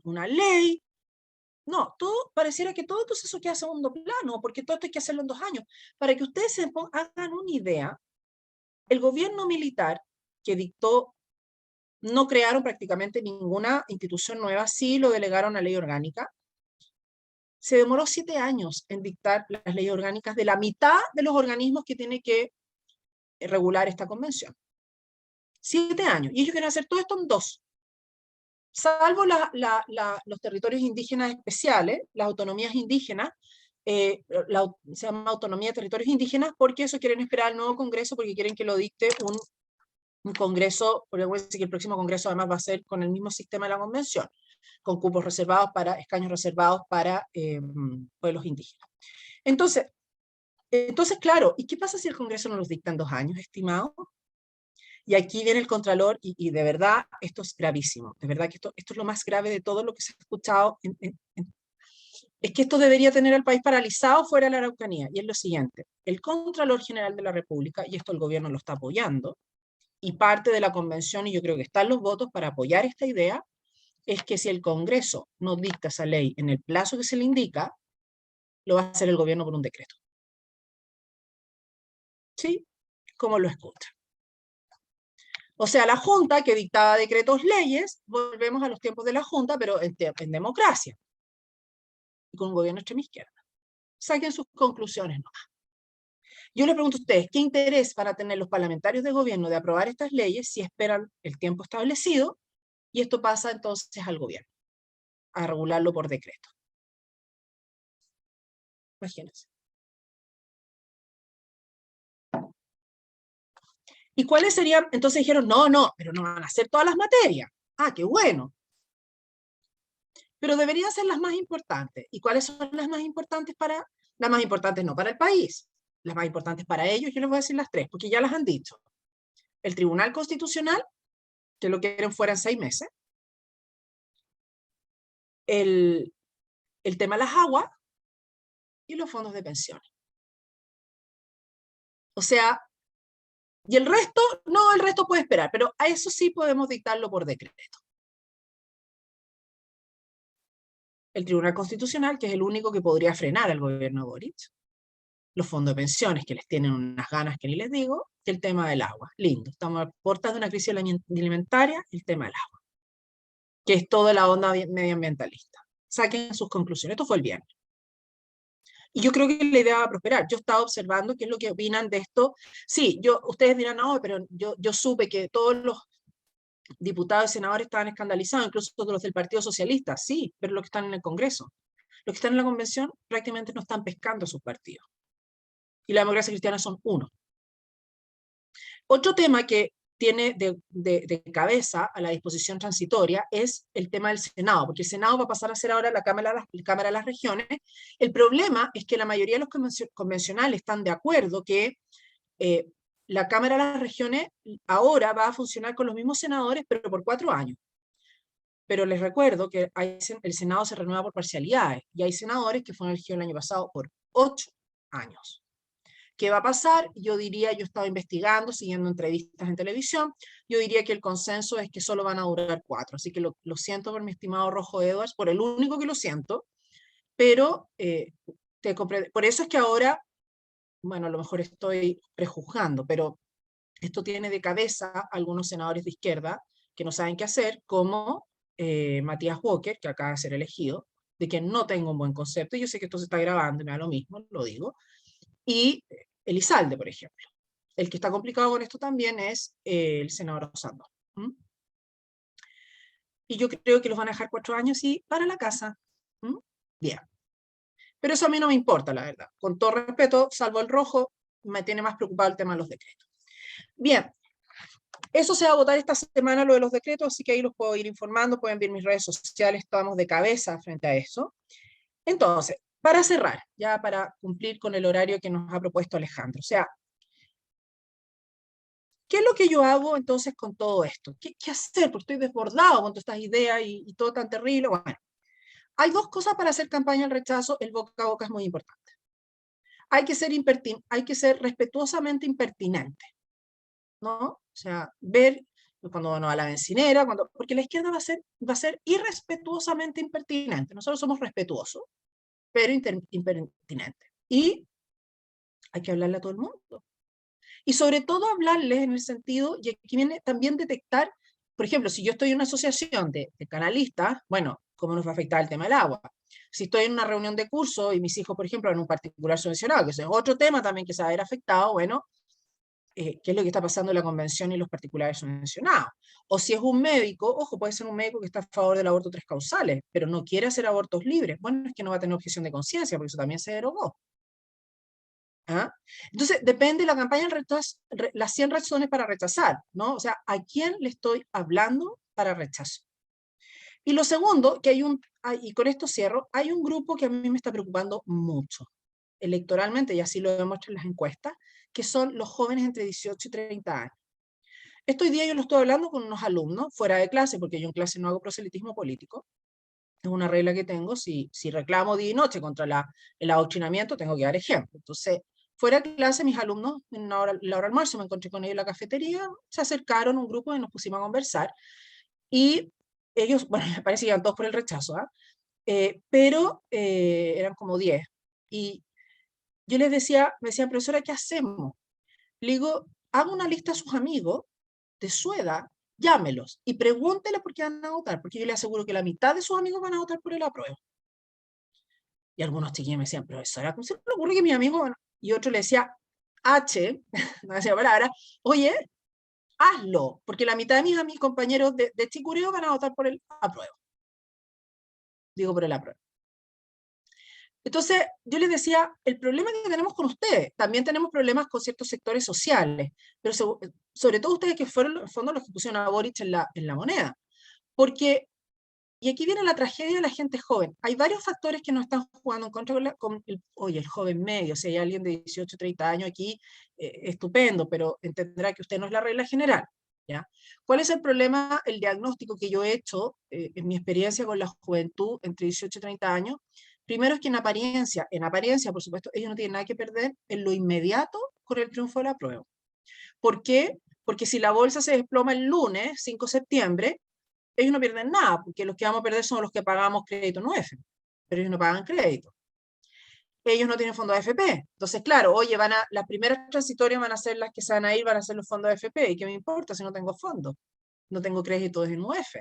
una ley. No, todo pareciera que todo entonces eso queda a segundo plano, porque todo esto hay que hacerlo en 2 años. Para que ustedes hagan una idea, el gobierno militar que dictó, no crearon prácticamente ninguna institución nueva, sí lo delegaron a ley orgánica, se demoró 7 años en dictar las leyes orgánicas de la mitad de los organismos que tiene que regular esta convención. 7 años. Y ellos quieren hacer todo esto en 2. Salvo los territorios indígenas especiales, las autonomías indígenas, se llama autonomía de territorios indígenas, porque eso quieren esperar al nuevo Congreso, porque quieren que lo dicte un Congreso, porque decir que el próximo Congreso además va a ser con el mismo sistema de la Convención, con cupos reservados escaños reservados para pueblos indígenas. Entonces, claro, ¿y qué pasa si el Congreso no los dicta en 2 años, estimado? Y aquí viene el Contralor, y de verdad esto es gravísimo, de verdad que esto es lo más grave de todo lo que se ha escuchado. Es que esto debería tener al país paralizado fuera de la Araucanía, y es lo siguiente: el Contralor General de la República, y esto el gobierno lo está apoyando, y parte de la convención, y yo creo que están los votos para apoyar esta idea, es que si el Congreso no dicta esa ley en el plazo que se le indica, lo va a hacer el gobierno por un decreto. ¿Sí? Como lo escucha. O sea, la Junta que dictaba decretos leyes, volvemos a los tiempos de la Junta, pero en democracia. Y con un gobierno extrema izquierda. Saquen sus conclusiones nomás. Yo les pregunto a ustedes, ¿qué interés van a tener los parlamentarios de gobierno de aprobar estas leyes si esperan el tiempo establecido? Y esto pasa entonces al gobierno, a regularlo por decreto. Imagínense. ¿Y cuáles serían? Entonces dijeron, no, pero no van a hacer todas las materias. Ah, qué bueno. Pero deberían ser las más importantes. ¿Y cuáles son las más importantes las más importantes no para el país? Las más importantes para ellos, yo les voy a decir las 3, porque ya las han dicho. El Tribunal Constitucional, que lo quieren fuera en 6 meses. El tema de las aguas y los fondos de pensiones. O sea, y el resto, no, el resto puede esperar, pero a eso sí podemos dictarlo por decreto. El Tribunal Constitucional, que es el único que podría frenar al gobierno de Boric, los fondos de pensiones, que les tienen unas ganas que ni les digo, que el tema del agua. Lindo, estamos a puertas de una crisis alimentaria, el tema del agua, que es toda la onda medioambientalista. Saquen sus conclusiones. Esto fue el viernes. Y yo creo que la idea va a prosperar. Yo he estado observando qué es lo que opinan de esto. Sí, ustedes dirán, no, pero yo supe que todos los diputados y senadores estaban escandalizados, incluso todos los del Partido Socialista, sí, pero los que están en el Congreso. Los que están en la convención prácticamente no están pescando sus partidos. Y la democracia cristiana son uno. Otro tema que tiene de cabeza a la disposición transitoria es el tema del Senado, porque el Senado va a pasar a ser ahora la Cámara de las Regiones. El problema es que la mayoría de los convencionales están de acuerdo que la Cámara de las Regiones ahora va a funcionar con los mismos senadores, pero por 4 años. Pero les recuerdo que el Senado se renueva por parcialidades, y hay senadores que fueron elegidos el año pasado por 8 años. ¿Qué va a pasar? Yo diría, yo he estado investigando, siguiendo entrevistas en televisión, yo diría que el consenso es que solo van a durar 4, así que lo siento por mi estimado Rojo Edwards, por el único que lo siento, pero por eso es que ahora, bueno, a lo mejor estoy prejuzgando, pero esto tiene de cabeza a algunos senadores de izquierda que no saben qué hacer, como Matías Walker, que acaba de ser elegido, de que no tengo un buen concepto, y yo sé que esto se está grabando y me da lo mismo, lo digo, y Elizalde, por ejemplo. El que está complicado con esto también es el senador Osando. Y yo creo que los van a dejar 4 años y para la casa. Bien. Pero eso a mí no me importa, la verdad. Con todo respeto, salvo el Rojo, me tiene más preocupado el tema de los decretos. Bien. Eso se va a votar esta semana, lo de los decretos, así que ahí los puedo ir informando, pueden ver mis redes sociales, estamos de cabeza frente a eso. Entonces, para cerrar, ya para cumplir con el horario que nos ha propuesto Alejandro, o sea, ¿qué es lo que yo hago entonces con todo esto? ¿Qué hacer? Porque estoy desbordado con todas estas ideas y todo tan terrible. Bueno, hay 2 cosas para hacer campaña al rechazo. El boca a boca es muy importante. hay que ser respetuosamente impertinente, ¿no? O sea, ver cuando uno va a la bencinera, porque la izquierda va a ser irrespetuosamente impertinente. Nosotros somos respetuosos, pero impertinentes. Y hay que hablarle a todo el mundo. Y sobre todo hablarles en el sentido, y aquí viene también detectar, por ejemplo, si yo estoy en una asociación de canalistas, bueno, ¿cómo nos va a afectar el tema del agua? Si estoy en una reunión de curso y mis hijos, por ejemplo, en un particular subvencionado, que ese es otro tema también que se va a ver afectado, bueno, qué es lo que está pasando en la convención y los particulares subvencionados. O si es un médico, ojo, puede ser un médico que está a favor del aborto 3 causales, pero no quiere hacer abortos libres. Bueno, es que no va a tener objeción de conciencia, porque eso también se derogó. ¿Ah? Entonces, depende de la campaña del rechazo, las 100 razones para rechazar, ¿no? O sea, ¿a quién le estoy hablando para rechazo? Y lo segundo, que y con esto cierro, hay un grupo que a mí me está preocupando mucho, electoralmente, y así lo demuestran las encuestas, que son los jóvenes entre 18 y 30 años. Estos días yo lo estoy hablando con unos alumnos, fuera de clase, porque yo en clase no hago proselitismo político, es una regla que tengo, si reclamo día y noche contra el adoctrinamiento, tengo que dar ejemplo. Entonces, fuera de clase, mis alumnos, en la hora del almuerzo, me encontré con ellos en la cafetería, se acercaron un grupo y nos pusimos a conversar, y ellos, bueno, me parece que iban todos por el rechazo, pero eran como 10, y yo les decía, me decían, profesora, ¿qué hacemos? Le digo, haga una lista a sus amigos de su edad, llámelos y pregúntele por qué van a votar, porque yo le aseguro que la mitad de sus amigos van a votar por el apruebo. Y algunos chiquillos me decían, profesora, ¿cómo se le ocurre que mi amigo? Bueno, y otro le decía, no decía palabra, oye, hazlo, porque la mitad de mis compañeros de chicureo van a votar por el apruebo. Digo, por el apruebo. Entonces, yo les decía, el problema que tenemos con ustedes, también tenemos problemas con ciertos sectores sociales, pero sobre todo ustedes que fueron, en el fondo, los que pusieron a Boric en la moneda. Porque, y aquí viene la tragedia de la gente joven, hay varios factores que nos están jugando en contra oye, el joven medio, si hay alguien de 18, 30 años aquí, estupendo, pero entenderá que usted no es la regla general. ¿Ya? ¿Cuál es el problema? El diagnóstico que yo he hecho en mi experiencia con la juventud entre 18 y 30 años. Primero es que en apariencia, por supuesto, ellos no tienen nada que perder en lo inmediato con el triunfo de la prueba. ¿Por qué? Porque si la bolsa se desploma el lunes, 5 de septiembre, ellos no pierden nada, porque los que vamos a perder son los que pagamos crédito en UEF, pero ellos no pagan crédito. Ellos no tienen fondos de AFP. Entonces, claro, oye, las primeras transitorias van a ser las que se van a ir, van a ser los fondos de AFP. ¿Y qué me importa si no tengo fondos? No tengo crédito en UEF.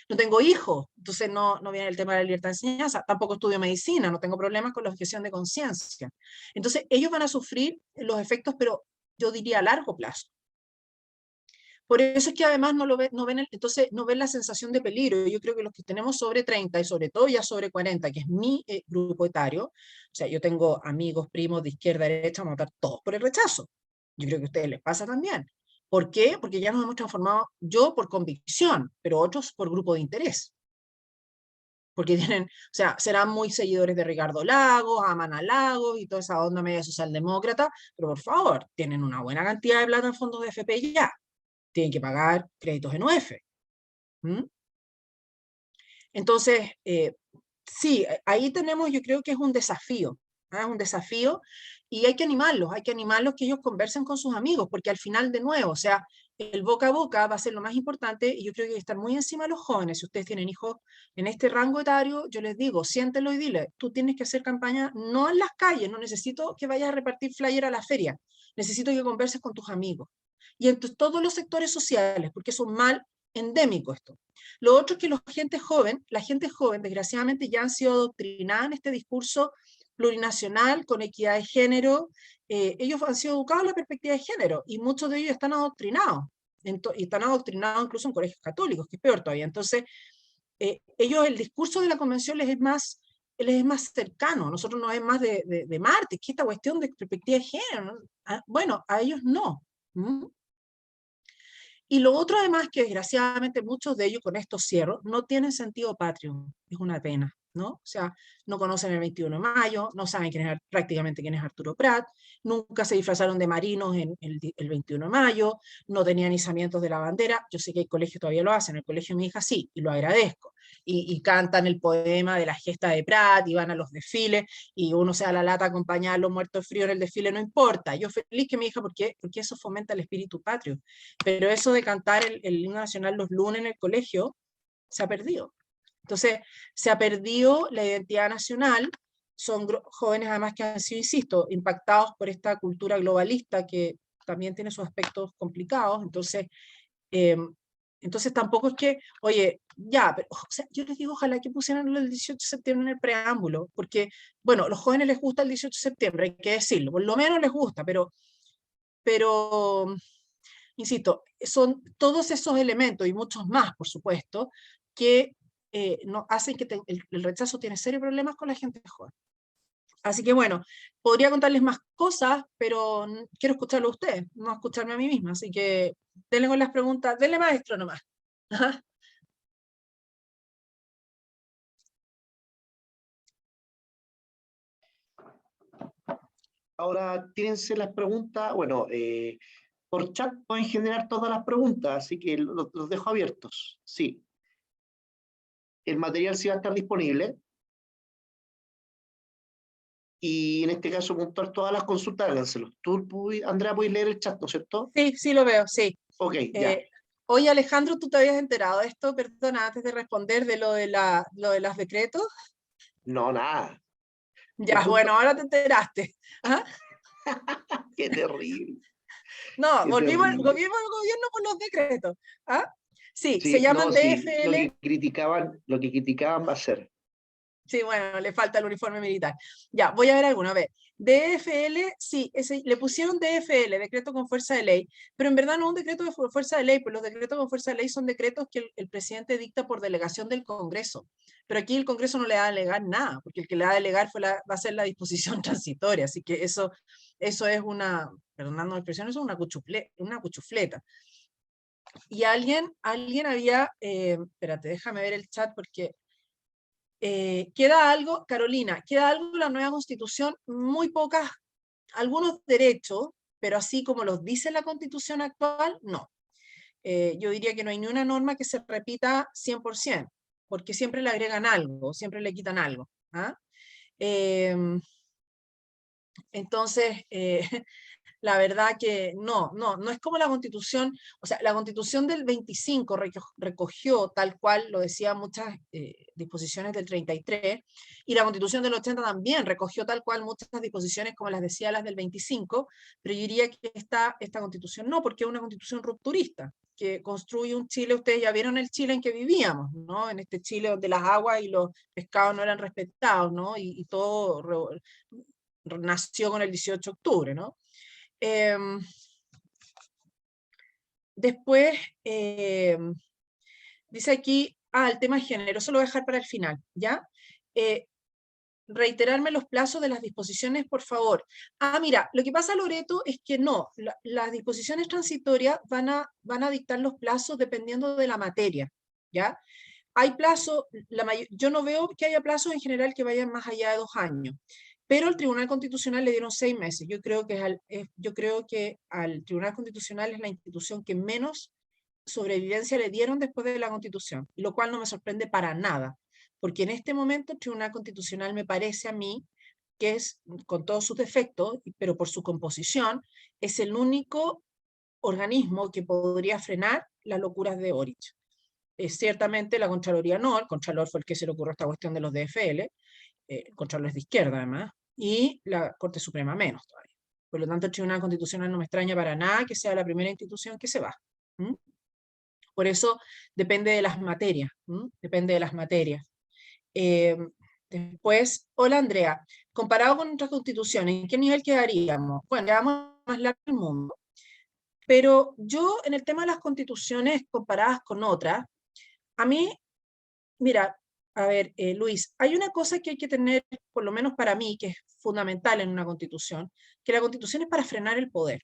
No tengo hijos, entonces no viene el tema de la libertad de enseñanza. Tampoco estudio medicina, no tengo problemas con la objeción de conciencia. Entonces, ellos van a sufrir los efectos, pero yo diría a largo plazo. Por eso es que además entonces no ven la sensación de peligro. Yo creo que los que tenemos sobre 30 y sobre todo ya sobre 40, que es mi grupo etario, o sea, yo tengo amigos, primos de izquierda, derecha, vamos a votar todos por el rechazo. Yo creo que a ustedes les pasa también. ¿Por qué? Porque ya nos hemos transformado, yo por convicción, pero otros por grupo de interés. Porque tienen, o sea, serán muy seguidores de Ricardo Lagos, aman a Lagos y toda esa onda media socialdemócrata, pero por favor, tienen una buena cantidad de plata en fondos de FP ya. Tienen que pagar créditos en UEF. ¿Mm? Entonces, sí, ahí tenemos, yo creo que es un desafío, ¿ah? Es un desafío y hay que animarlos que ellos conversen con sus amigos, porque al final, de nuevo, o sea, el boca a boca va a ser lo más importante y yo creo que hay que estar muy encima de los jóvenes. Si ustedes tienen hijos en este rango etario, yo les digo, siéntelo y dile, tú tienes que hacer campaña no en las calles, no necesito que vayas a repartir flyer a la feria, necesito que converses con tus amigos. Y en todos los sectores sociales, porque es un mal endémico esto. Lo otro es que la gente joven, desgraciadamente, ya han sido adoctrinadas en este discurso plurinacional, con equidad de género. Ellos han sido educados en la perspectiva de género y muchos de ellos están adoctrinados. Y están adoctrinados incluso en colegios católicos, que es peor todavía. Entonces, ellos, el discurso de la convención les es más cercano, nosotros no es más de Marte, que esta cuestión de perspectiva de género, ¿no? Bueno, a ellos no. ¿Mm? Y lo otro además que desgraciadamente muchos de ellos, con estos cierros, no tienen sentido patrio. Es una pena. ¿no? O sea, no conocen el 21 de mayo, no saben prácticamente quién es Arturo Prat, nunca se disfrazaron de marinos en el 21 de mayo, no tenían izamientos de la bandera. Yo sé que el colegio todavía lo hacen, el colegio de mi hija sí, y lo agradezco. Y cantan el poema de la gesta de Prat, y van a los desfiles, y uno se da la lata a acompañar a los muertos de frío en el desfile, no importa. Yo feliz que mi hija, porque eso fomenta el espíritu patrio. Pero eso de cantar el himno nacional los lunes en el colegio, se ha perdido. Entonces, se ha perdido la identidad nacional, son jóvenes además que han sido, insisto, impactados por esta cultura globalista que también tiene sus aspectos complicados, eh, entonces tampoco es que, oye, ya, pero, o sea, yo les digo, ojalá que pusieran el 18 de septiembre en el preámbulo, porque, bueno, a los jóvenes les gusta el 18 de septiembre, hay que decirlo, por lo menos les gusta, pero insisto, son todos esos elementos y muchos más, por supuesto, que no, hacen que el rechazo tiene serios problemas con la gente joven. Así que bueno, podría contarles más cosas, pero quiero escucharlo a ustedes, no escucharme a mí misma. Así que denle con las preguntas, denle maestro nomás. Ahora tírense las preguntas. Bueno, por chat pueden generar todas las preguntas, así que los dejo abiertos. Sí. El material sí va a estar disponible. Y en este caso, puntuar todas las consultas, háganselos. Tú, Andrea, puedes leer el chat, ¿no es cierto? Sí, sí lo veo, sí. Ok, ya. Oye, Alejandro, ¿tú te habías enterado de esto? Perdona, antes de responder de lo de los decretos. No, nada. Ya, bueno, ahora te enteraste. ¿Ah? Qué terrible. No, Qué volvimos al terrible. gobierno por los decretos. ¿Ah? Sí, se Sí, no, llaman sí. DFL. Lo que criticaban va a ser. Sí, bueno, le falta el uniforme militar. Ya, voy a ver alguna vez. DFL, sí, le pusieron DFL, decreto con fuerza de ley, pero en verdad no es un decreto de fuerza de ley, pues los decretos con fuerza de ley son decretos que el presidente dicta por delegación del Congreso. Pero aquí el Congreso no le va a delegar nada, porque el que le va a delegar va a ser la disposición transitoria, así que eso es una, perdonando la expresión, eso es una cuchufleta. Y alguien había, espérate, déjame ver el chat porque queda algo, Carolina, queda algo en la nueva constitución, muy pocas, algunos derechos, pero así como los dice la constitución actual, no. Yo diría que no hay ni una norma que se repita 100%, porque siempre le agregan algo, siempre le quitan algo. ¿Ah? Entonces, la verdad que no es como la Constitución, o sea, la Constitución del 25 recogió tal cual, lo decía muchas disposiciones del 33, y la Constitución del 80 también recogió tal cual muchas disposiciones como las decía las del 25, pero yo diría que esta Constitución no, porque es una Constitución rupturista, que construye un Chile, ustedes ya vieron el Chile en que vivíamos, ¿no? En este Chile donde las aguas y los pescados no eran respetados, ¿no? Y todo nació con el 18 de octubre, ¿no? Después, dice aquí, el tema de género, eso lo voy a dejar para el final, ¿ya? Reiterarme los plazos de las disposiciones, por favor. Mira, lo que pasa, Loreto, es que no, las disposiciones transitorias van a dictar los plazos dependiendo de la materia, ¿ya? Hay plazos, yo no veo que haya plazos en general que vayan más allá de 2 años, pero al Tribunal Constitucional le dieron 6 meses. Yo creo que al Tribunal Constitucional es la institución que menos sobrevivencia le dieron después de la Constitución, lo cual no me sorprende para nada, porque en este momento el Tribunal Constitucional me parece a mí que es, con todos sus defectos, pero por su composición, es el único organismo que podría frenar las locuras de Boric. Ciertamente la Contraloría no, el Contralor fue el que se le ocurrió esta cuestión de los DFL, el Contralor es de izquierda además, y la Corte Suprema menos todavía. Por lo tanto, el Tribunal Constitucional no me extraña para nada que sea la primera institución que se va. Por eso depende de las materias, depende de las materias. Eh, Después, hola Andrea, comparado con otras constituciones, ¿en qué nivel quedaríamos? Bueno, quedamos más largo el mundo. Pero yo, en el tema de las constituciones comparadas con otras, a mí, mira, a ver, Luis, hay una cosa que hay que tener, por lo menos para mí, que es fundamental en una constitución, que la constitución es para frenar el poder.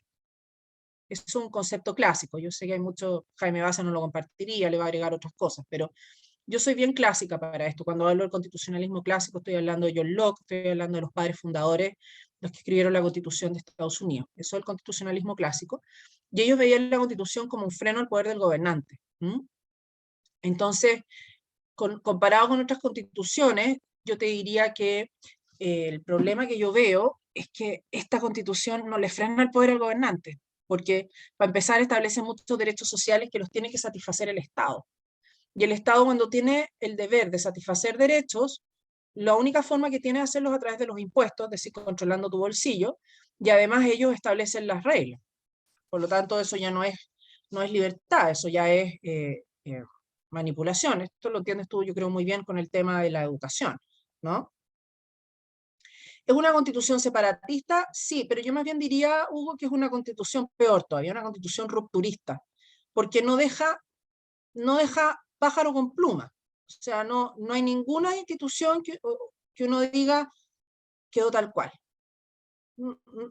Es un concepto clásico. Yo sé que hay mucho, Jaime Baza no lo compartiría, le va a agregar otras cosas, pero Yo soy bien clásica para esto. Cuando hablo del constitucionalismo clásico, estoy hablando de John Locke, estoy hablando de los padres fundadores, los que escribieron la Constitución de Estados Unidos. Eso es el constitucionalismo clásico. Y ellos veían la Constitución como un freno al poder del gobernante. Entonces, comparado con otras constituciones, yo te diría que el problema que yo veo es que esta Constitución no le frena el poder al gobernante, porque para empezar establece muchos derechos sociales que los tiene que satisfacer el Estado. Y el Estado, cuando tiene el deber de satisfacer derechos, la única forma que tiene de hacerlo es a través de los impuestos, es decir, controlando tu bolsillo, y además ellos establecen las reglas. Por lo tanto, eso ya no es libertad, eso ya es manipulación. Esto lo entiendes tú, yo creo, muy bien con el tema de la educación, ¿no? ¿Es una constitución separatista? Sí, pero yo más bien diría, Hugo, que es una constitución peor todavía, una constitución rupturista, porque no deja pájaro con pluma. O sea, no hay ninguna institución que uno diga quedó tal cual.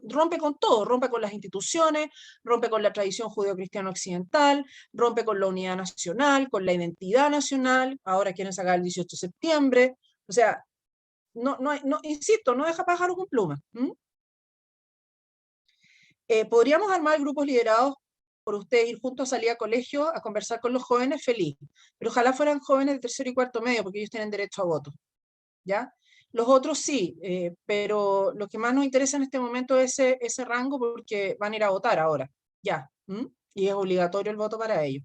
Rompe con todo, rompe con las instituciones, rompe con la tradición judeocristiana occidental, rompe con la unidad nacional, con la identidad nacional, ahora quieren sacar el 18 de septiembre, o sea, insisto, no deja pájaro con pluma. Podríamos armar grupos liderados por ustedes, ir juntos a salir a colegio a conversar con los jóvenes, feliz, pero ojalá fueran jóvenes de tercero y cuarto medio, porque ellos tienen derecho a voto, ¿ya? Los otros sí, pero lo que más nos interesa en este momento es ese rango, porque van a ir a votar ahora, ya, y es obligatorio el voto para ellos.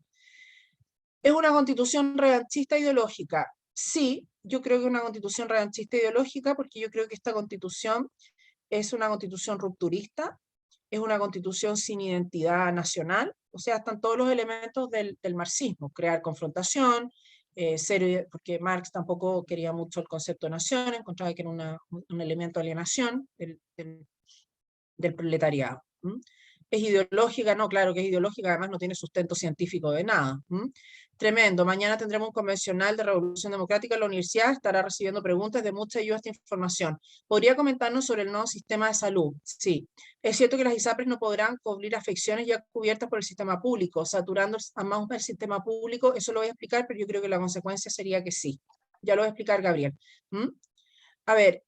¿Es una constitución revanchista ideológica? Sí, yo creo que es una constitución revanchista ideológica, porque yo creo que esta constitución es una constitución rupturista, es una constitución sin identidad nacional, o sea, están todos los elementos del marxismo, crear confrontación, porque Marx tampoco quería mucho el concepto de nación, encontraba que era un elemento de alienación del proletariado. ¿Es ideológica? No, claro que es ideológica, además no tiene sustento científico de nada. Tremendo, mañana tendremos un convencional de Revolución Democrática en la universidad, estará recibiendo preguntas de mucha ayuda a esta información. ¿Podría comentarnos sobre el nuevo sistema de salud? Sí, es cierto que las ISAPRES no podrán cubrir afecciones ya cubiertas por el sistema público, saturando a más el sistema público, eso lo voy a explicar, pero yo creo que la consecuencia sería que sí. Ya lo voy a explicar, Gabriel. A ver,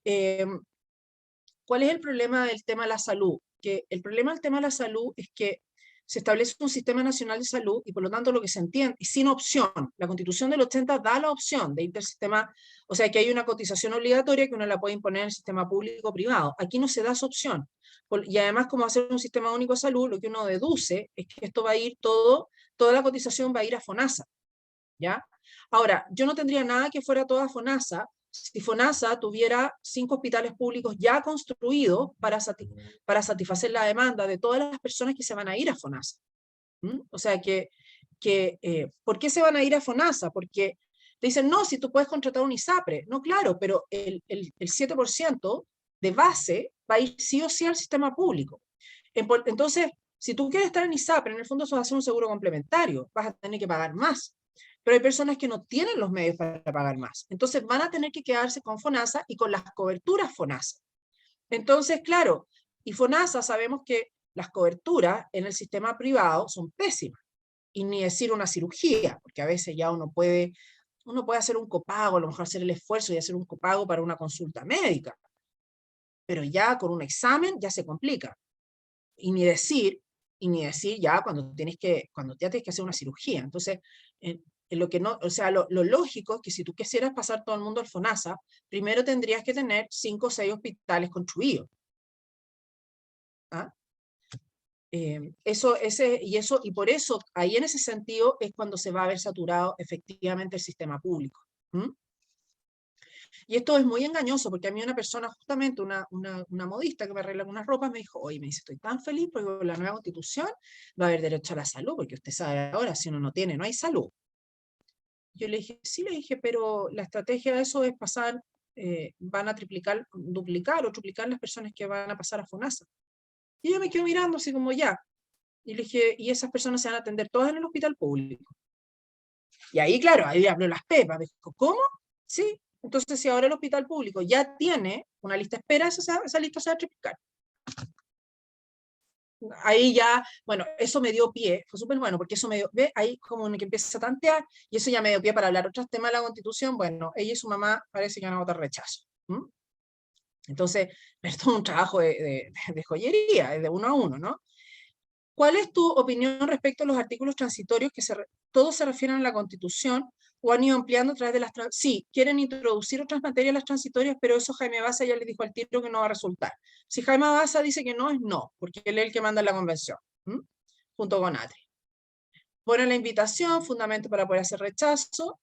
¿cuál es el problema del tema de la salud? Que el problema del tema de la salud es que se establece un sistema nacional de salud y por lo tanto lo que se entiende es sin opción. La Constitución del 80 da la opción de intersistema, o sea que hay una cotización obligatoria que uno la puede imponer en el sistema público o privado. Aquí no se da esa opción. Y además, como va a ser un sistema único de salud, lo que uno deduce es que esto va a ir toda la cotización va a ir a FONASA, ¿ya? Ahora, yo no tendría nada que fuera toda FONASA, si FONASA tuviera 5 hospitales públicos ya construidos para satisfacer la demanda de todas las personas que se van a ir a FONASA. O sea ¿por qué se van a ir a FONASA? Porque te dicen, no, si tú puedes contratar un ISAPRE. No, claro, pero el 7% de base va a ir sí o sí al sistema público. Entonces, si tú quieres estar en ISAPRE, en el fondo eso va a ser un seguro complementario, vas a tener que pagar más. Pero hay personas que no tienen los medios para pagar más. Entonces van a tener que quedarse con FONASA y con las coberturas FONASA. Entonces, claro, y FONASA sabemos que las coberturas en el sistema privado son pésimas. Y ni decir una cirugía, porque a veces ya uno puede hacer un copago, a lo mejor hacer el esfuerzo y hacer un copago para una consulta médica. Pero ya con un examen ya se complica. Y ni decir ya cuando ya tienes que hacer una cirugía. Entonces, lo que no, o sea, lo lógico es que si tú quisieras pasar todo el mundo al FONASA, primero tendrías que tener 5 o 6 hospitales construidos. ¿Ah? Y por eso, ahí en ese sentido, es cuando se va a ver saturado efectivamente el sistema público. Y esto es muy engañoso, porque a mí una persona, justamente una modista que me arregla unas ropas, me dijo, oye, me dice, estoy tan feliz porque con la nueva constitución va a haber derecho a la salud, porque usted sabe ahora, si uno no tiene, no hay salud. Yo le dije, sí, le dije, pero la estrategia de eso es pasar, van a duplicar o triplicar las personas que van a pasar a FONASA. Y ella me quedó mirando así como ya. Y le dije, y esas personas se van a atender todas en el hospital público. Y ahí, claro, ahí le habló las pepas. Me dijo, ¿cómo? Sí. Entonces, si ahora el hospital público ya tiene una lista de espera, esa lista se va a triplicar. ahí ya, bueno, eso me dio pie, fue súper bueno, porque eso me dio, ve, ahí como que empieza a tantear, y eso ya me dio pie para hablar otros temas de la Constitución. Bueno, ella y su mamá parece que van a votar rechazo. Entonces, es todo un trabajo de joyería, de uno a uno, ¿no? ¿Cuál es tu opinión respecto a los artículos transitorios que todos se refieren a la Constitución o han ido ampliando a través de las... Sí, quieren introducir otras materias las transitorias, pero eso Jaime Baza ya le dijo al tiro que no va a resultar. Si Jaime Baza dice que no, es no, porque él es el que manda en la convención, junto con Atri. Pone la invitación, fundamento para poder hacer rechazo.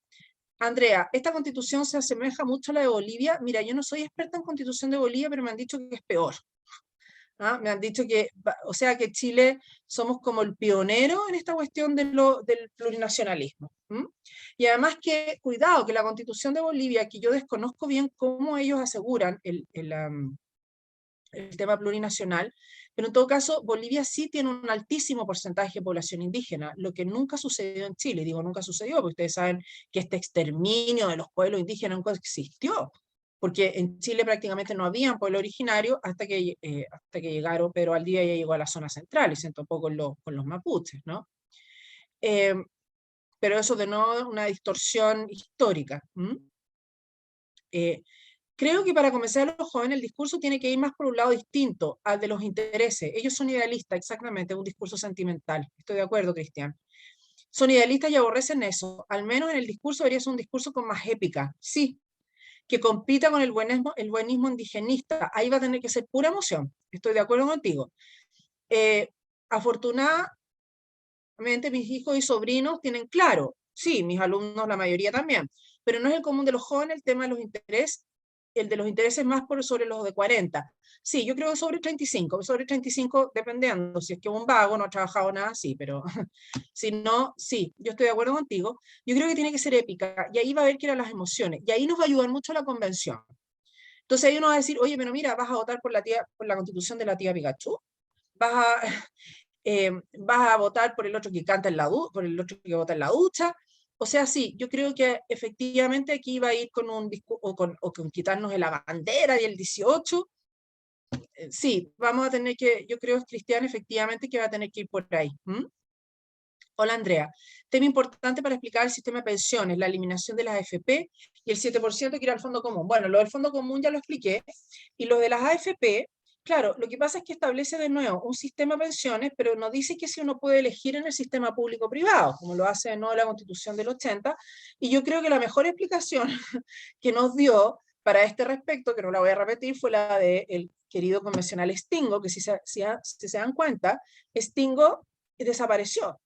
Andrea, esta constitución se asemeja mucho a la de Bolivia. Mira, yo no soy experta en constitución de Bolivia, pero me han dicho que es peor. ¿Ah? Me han dicho que, o sea, que Chile somos como el pionero en esta cuestión del plurinacionalismo. Y además que, cuidado, que la constitución de Bolivia, que yo desconozco bien cómo ellos aseguran el tema plurinacional, pero en todo caso, Bolivia sí tiene un altísimo porcentaje de población indígena, lo que nunca sucedió en Chile. Digo, nunca sucedió, porque ustedes saben que este exterminio de los pueblos indígenas nunca existió, porque en Chile prácticamente no había pueblo originario hasta que llegaron, pero al día ya llegó a la zona central y se topó con los mapuches, ¿no? Pero eso de no una distorsión histórica. Creo que para convencer a los jóvenes el discurso tiene que ir más por un lado distinto al de los intereses. Ellos son idealistas, exactamente, un discurso sentimental. Estoy de acuerdo, Cristian. Son idealistas y aborrecen eso. Al menos en el discurso debería ser un discurso con más épica. Sí, que compita con el buenismo indigenista. Ahí va a tener que ser pura emoción. Estoy de acuerdo contigo. Afortunadamente, mis hijos y sobrinos tienen claro. Sí, mis alumnos, la mayoría también. Pero no es el común de los jóvenes el tema de los intereses, el de los intereses más por sobre los de 40. Sí, yo creo que sobre 35 dependiendo, si es que un vago no ha trabajado nada así, pero si no, sí, yo estoy de acuerdo contigo. Yo creo que tiene que ser épica, y ahí va a ver que eran las emociones, y ahí nos va a ayudar mucho la convención. Entonces ahí uno va a decir, oye, pero mira, vas a votar por la constitución de la tía Pikachu, vas a, vas a votar por el otro que canta en por el otro que vota en la ducha. O sea, sí, yo creo que efectivamente aquí va a ir con un discurso, o con quitarnos de la bandera y el 18. Sí, vamos a tener que, yo creo, Cristian, efectivamente que va a tener que ir por ahí. Hola, Andrea. Tema importante para explicar el sistema de pensiones, la eliminación de las AFP y el 7% que irá al fondo común. Bueno, lo del fondo común ya lo expliqué, y lo de las AFP, claro, lo que pasa es que establece de nuevo un sistema de pensiones, pero no dice que si uno puede elegir en el sistema público-privado, como lo hace de nuevo la Constitución del 80, y yo creo que la mejor explicación que nos dio para este respecto, que no la voy a repetir, fue la del querido convencional Stingo, que si se dan cuenta, Stingo desapareció.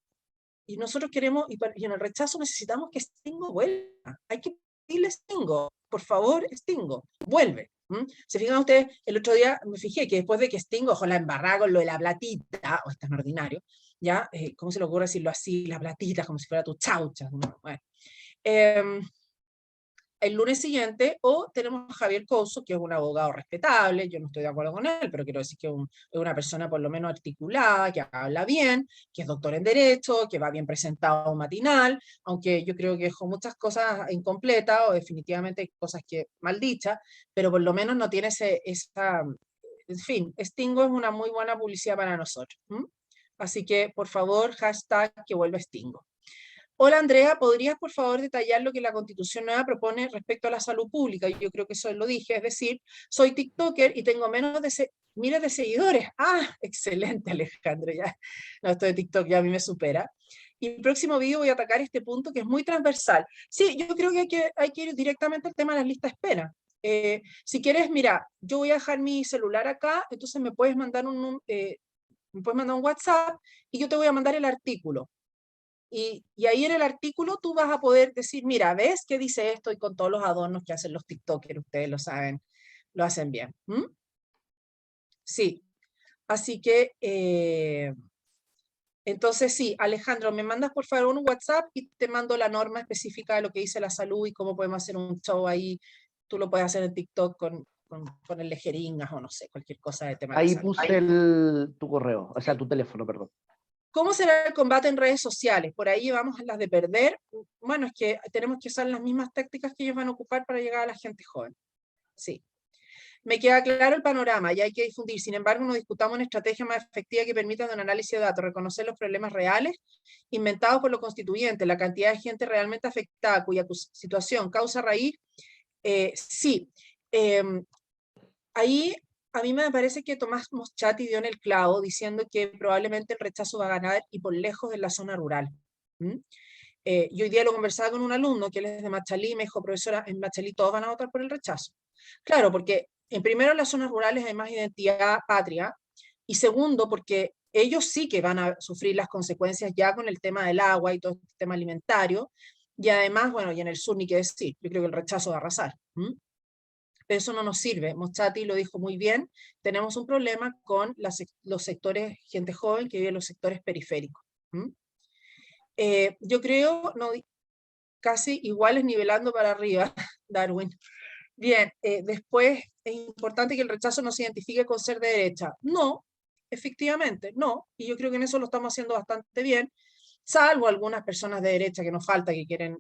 Y nosotros queremos, y en el rechazo necesitamos que Stingo vuelva. Hay que pedirle Stingo, por favor, Stingo, vuelve. ¿Se fijan ustedes? El otro día me fijé que después de que Stingo la embarrada con lo de la platita, o este es ordinario, ¿ya? ¿Cómo se le ocurre decirlo así? La platita, como si fuera tu chaucha. ¿No? Bueno. El lunes siguiente, o tenemos a Javier Couso, que es un abogado respetable, yo no estoy de acuerdo con él, pero quiero decir que es una persona por lo menos articulada, que habla bien, que es doctor en Derecho, que va bien presentado a un matinal, aunque yo creo que dejó muchas cosas incompletas, o definitivamente cosas que mal dichas, pero por lo menos no tiene esa... En fin, Stingo es una muy buena publicidad para nosotros. Así que, por favor, hashtag que vuelva Stingo. Hola Andrea, ¿podrías por favor detallar lo que la Constitución Nueva propone respecto a la salud pública? Yo creo que eso lo dije, es decir, soy TikToker y tengo menos de miles de seguidores. Ah, excelente Alejandro, ya. No, esto de TikTok ya a mí me supera. Y en el próximo video voy a atacar este punto que es muy transversal. Sí, yo creo que hay que ir directamente al tema de las listas de espera. Si quieres, mira, yo voy a dejar mi celular acá, entonces me puedes mandar un WhatsApp y yo te voy a mandar el artículo. Y ahí en el artículo tú vas a poder decir, mira, ¿ves qué dice esto? Y con todos los adornos que hacen los TikTokers, ustedes lo saben, lo hacen bien. Sí, así que, entonces sí, Alejandro, me mandas por favor un WhatsApp y te mando la norma específica de lo que dice la salud y cómo podemos hacer un show ahí. Tú lo puedes hacer en TikTok con el de jeringas o no sé, cualquier cosa de tema de Ahí salud. puse tu correo, o sea, tu teléfono, perdón. ¿Cómo será el combate en redes sociales? Por ahí vamos a las de perder. Bueno, es que tenemos que usar las mismas tácticas que ellos van a ocupar para llegar a la gente joven. Sí. Me queda claro el panorama y hay que difundir. Sin embargo, no discutamos una estrategia más efectiva que permita de un análisis de datos, reconocer los problemas reales inventados por los constituyentes, la cantidad de gente realmente afectada, cuya situación causa raíz. Sí, ahí a mí me parece que Tomás Moschati dio en el clavo diciendo que probablemente el rechazo va a ganar y por lejos en la zona rural. Y hoy día lo conversaba con un alumno que él es de Machalí, me dijo, profesora, en Machalí todos van a votar por el rechazo. Claro, porque en primero en las zonas rurales hay más identidad patria, y segundo porque ellos sí que van a sufrir las consecuencias ya con el tema del agua y todo el tema alimentario, y además, bueno, y en el sur ni qué decir, yo creo que el rechazo va a arrasar. Pero eso no nos sirve. Moschati lo dijo muy bien, tenemos un problema con los sectores, gente joven que vive en los sectores periféricos. Yo creo, no, casi iguales nivelando para arriba, Darwin. Bien, después es importante que el rechazo no se identifique con ser de derecha. No, efectivamente, no. Y yo creo que en eso lo estamos haciendo bastante bien, salvo algunas personas de derecha que nos falta, que quieren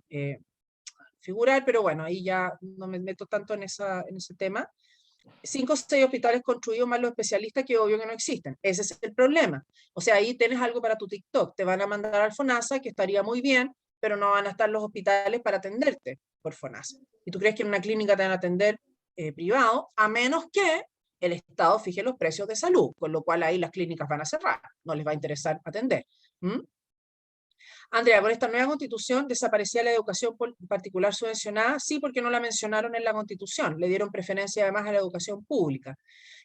figurar, pero bueno, ahí ya no me meto tanto en ese tema. 5 o 6 hospitales construidos más los especialistas que obvio que no existen. Ese es el problema. O sea, ahí tienes algo para tu TikTok. Te van a mandar al FONASA, que estaría muy bien, pero no van a estar los hospitales para atenderte por FONASA. Y tú crees que en una clínica te van a atender privado, a menos que el Estado fije los precios de salud, con lo cual ahí las clínicas van a cerrar. No les va a interesar atender. Andrea, con esta nueva constitución desaparecía la educación particular subvencionada, sí, porque no la mencionaron en la constitución, le dieron preferencia además a la educación pública.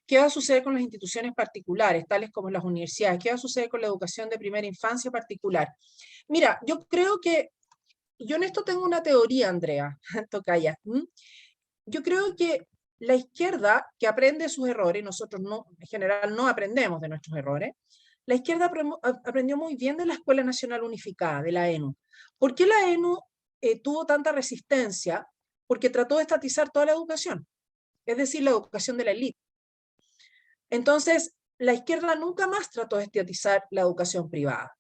¿Qué va a suceder con las instituciones particulares, tales como las universidades? ¿Qué va a suceder con la educación de primera infancia particular? Mira, yo creo que, yo en esto tengo una teoría, Andrea, Tocaya. Yo creo que la izquierda, que aprende sus errores, nosotros no, en general no aprendemos de nuestros errores, la izquierda aprendió muy bien de la Escuela Nacional Unificada, de la ENU. ¿Por qué la ENU tuvo tanta resistencia? Porque trató de estatizar toda la educación, es decir, la educación de la élite. Entonces, la izquierda nunca más trató de estatizar la educación privada,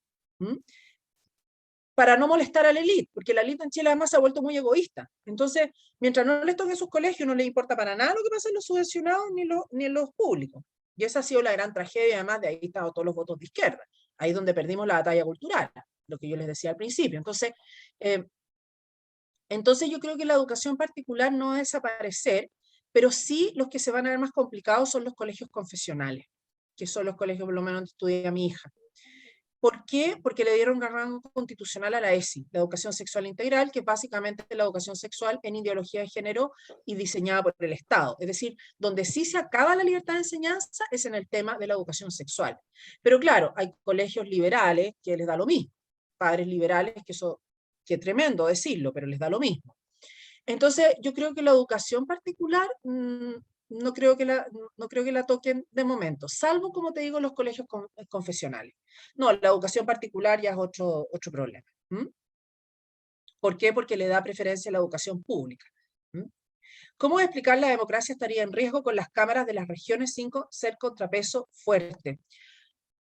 para no molestar a la élite, porque la élite en Chile además se ha vuelto muy egoísta. Entonces, mientras no les toque sus colegios, no les importa para nada lo que pasa en los subvencionados ni en los públicos. Y esa ha sido la gran tragedia, además de ahí están todos los votos de izquierda. Ahí es donde perdimos la batalla cultural, lo que yo les decía al principio. Entonces yo creo que la educación particular no va a desaparecer, pero sí los que se van a ver más complicados son los colegios confesionales, que son los colegios por lo menos donde estudia mi hija. ¿Por qué? Porque le dieron rango constitucional a la ESI, la educación sexual integral, que básicamente es la educación sexual en ideología de género y diseñada por el Estado. Es decir, donde sí se acaba la libertad de enseñanza es en el tema de la educación sexual. Pero claro, hay colegios liberales que les da lo mismo, padres liberales, que tremendo decirlo, pero les da lo mismo. Entonces, yo creo que la educación particular no creo que la toquen de momento, salvo, como te digo, los colegios confesionales. No, la educación particular ya es otro problema. ¿Por qué? Porque le da preferencia a la educación pública. ¿Cómo explicar la democracia estaría en riesgo con las cámaras de las regiones sin ser contrapeso fuerte?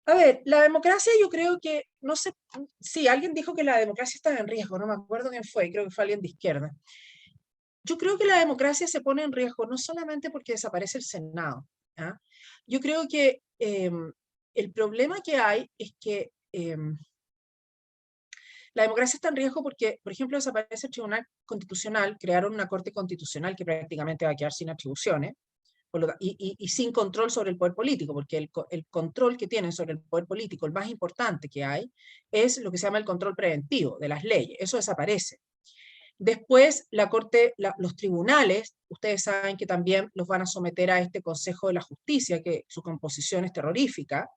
A ver, la democracia yo creo que, no sé, sí, alguien dijo que la democracia estaba en riesgo, no me acuerdo quién fue, creo que fue alguien de izquierda. Yo creo que la democracia se pone en riesgo no solamente porque desaparece el Senado. Yo creo que el problema que hay es que la democracia está en riesgo porque, por ejemplo, desaparece el Tribunal Constitucional, crearon una Corte Constitucional que prácticamente va a quedar sin atribuciones y sin control sobre el poder político, porque el control que tienen sobre el poder político, el más importante que hay, es lo que se llama el control preventivo de las leyes. Eso desaparece. Después, los tribunales, ustedes saben que también los van a someter a este Consejo de la Justicia, que su composición es terrorífica,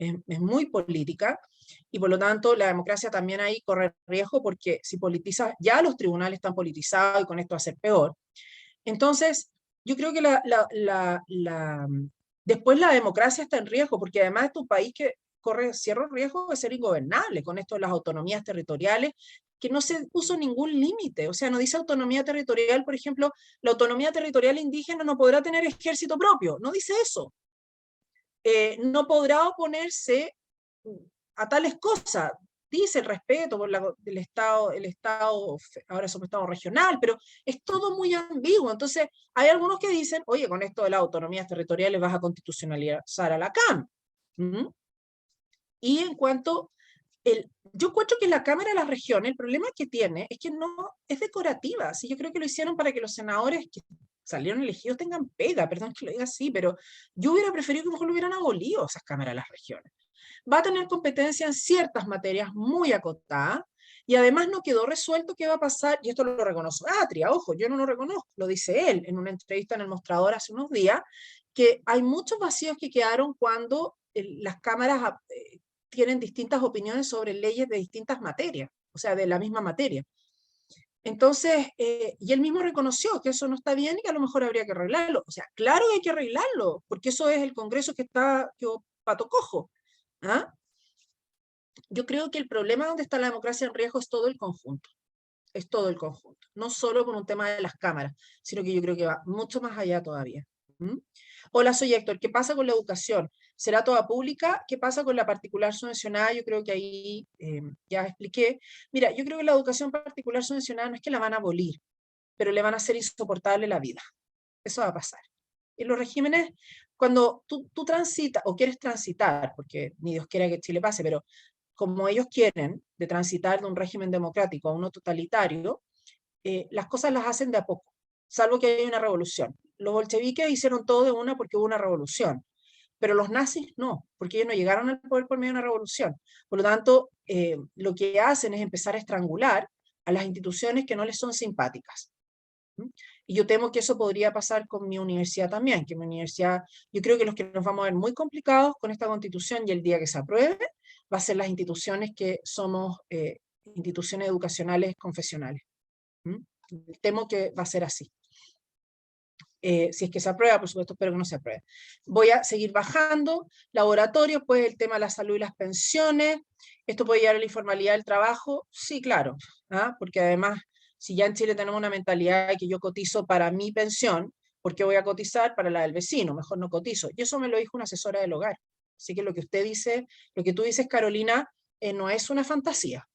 es muy política, y por lo tanto la democracia también ahí corre riesgo porque si politiza, ya los tribunales están politizados y con esto va a ser peor. Entonces, yo creo que después la democracia está en riesgo, porque además es un país que corre cierto riesgo de ser ingobernable con esto de las autonomías territoriales, que no se puso ningún límite. O sea, no dice autonomía territorial, por ejemplo, la autonomía territorial indígena no podrá tener ejército propio, no dice eso. No podrá oponerse a tales cosas. dice el respeto por el Estado, ahora es un Estado regional, pero es todo muy ambiguo. Entonces, hay algunos que dicen, oye, con esto de las autonomías territoriales vas a constitucionalizar a la CAM. ¿Mm? Y en cuanto, yo encuentro que la Cámara de las Regiones, el problema que tiene es que no es decorativa. Sí, yo creo que lo hicieron para que los senadores que salieron elegidos tengan pega, perdón que lo diga así, pero yo hubiera preferido que mejor lo hubieran abolido esas cámaras de las regiones. Va a tener competencia en ciertas materias muy acotadas, y además no quedó resuelto qué va a pasar, y esto lo reconoce Atria, ojo, yo no lo reconozco, lo dice él en una entrevista en El Mostrador hace unos días, que hay muchos vacíos que quedaron cuando las cámaras tienen distintas opiniones sobre leyes de distintas materias, o sea, de la misma materia. Entonces, y él mismo reconoció que eso no está bien y que a lo mejor habría que arreglarlo. O sea, claro que hay que arreglarlo, porque eso es el Congreso que está pato cojo. ¿Ah? Yo creo que el problema donde está la democracia en riesgo es todo el conjunto. Es todo el conjunto. No solo con un tema de las cámaras, sino que yo creo que va mucho más allá todavía. ¿Mm? Hola, soy Héctor. ¿Qué pasa con la educación? ¿Será toda pública? ¿Qué pasa con la particular subvencionada? Yo creo que ahí ya expliqué. Mira, yo creo que la educación particular subvencionada no es que la van a abolir, pero le van a hacer insoportable la vida. Eso va a pasar. En los regímenes, cuando tú transitas o quieres transitar, porque ni Dios quiera que Chile pase, pero como ellos quieren, de transitar de un régimen democrático a uno totalitario, las cosas las hacen de a poco, salvo que haya una revolución. Los bolcheviques hicieron todo de una porque hubo una revolución, pero los nazis no, porque ellos no llegaron al poder por medio de una revolución. Por lo tanto, lo que hacen es empezar a estrangular a las instituciones que no les son simpáticas. Y yo temo que eso podría pasar con mi universidad también, que mi universidad, yo creo que los que nos vamos a ver muy complicados con esta constitución y el día que se apruebe, va a ser las instituciones que somos instituciones educacionales confesionales. Temo que va a ser así. Si es que se aprueba, por supuesto, espero que no se apruebe. Voy a seguir bajando. Laboratorios, pues el tema de la salud y las pensiones. ¿Esto puede llevar a la informalidad del trabajo? Sí, claro. ¿Ah? Porque además, si ya en Chile tenemos una mentalidad de que yo cotizo para mi pensión, ¿por qué voy a cotizar para la del vecino? Mejor no cotizo. Y eso me lo dijo una asesora del hogar. Así que lo que usted dice, lo que tú dices, Carolina, no es una fantasía.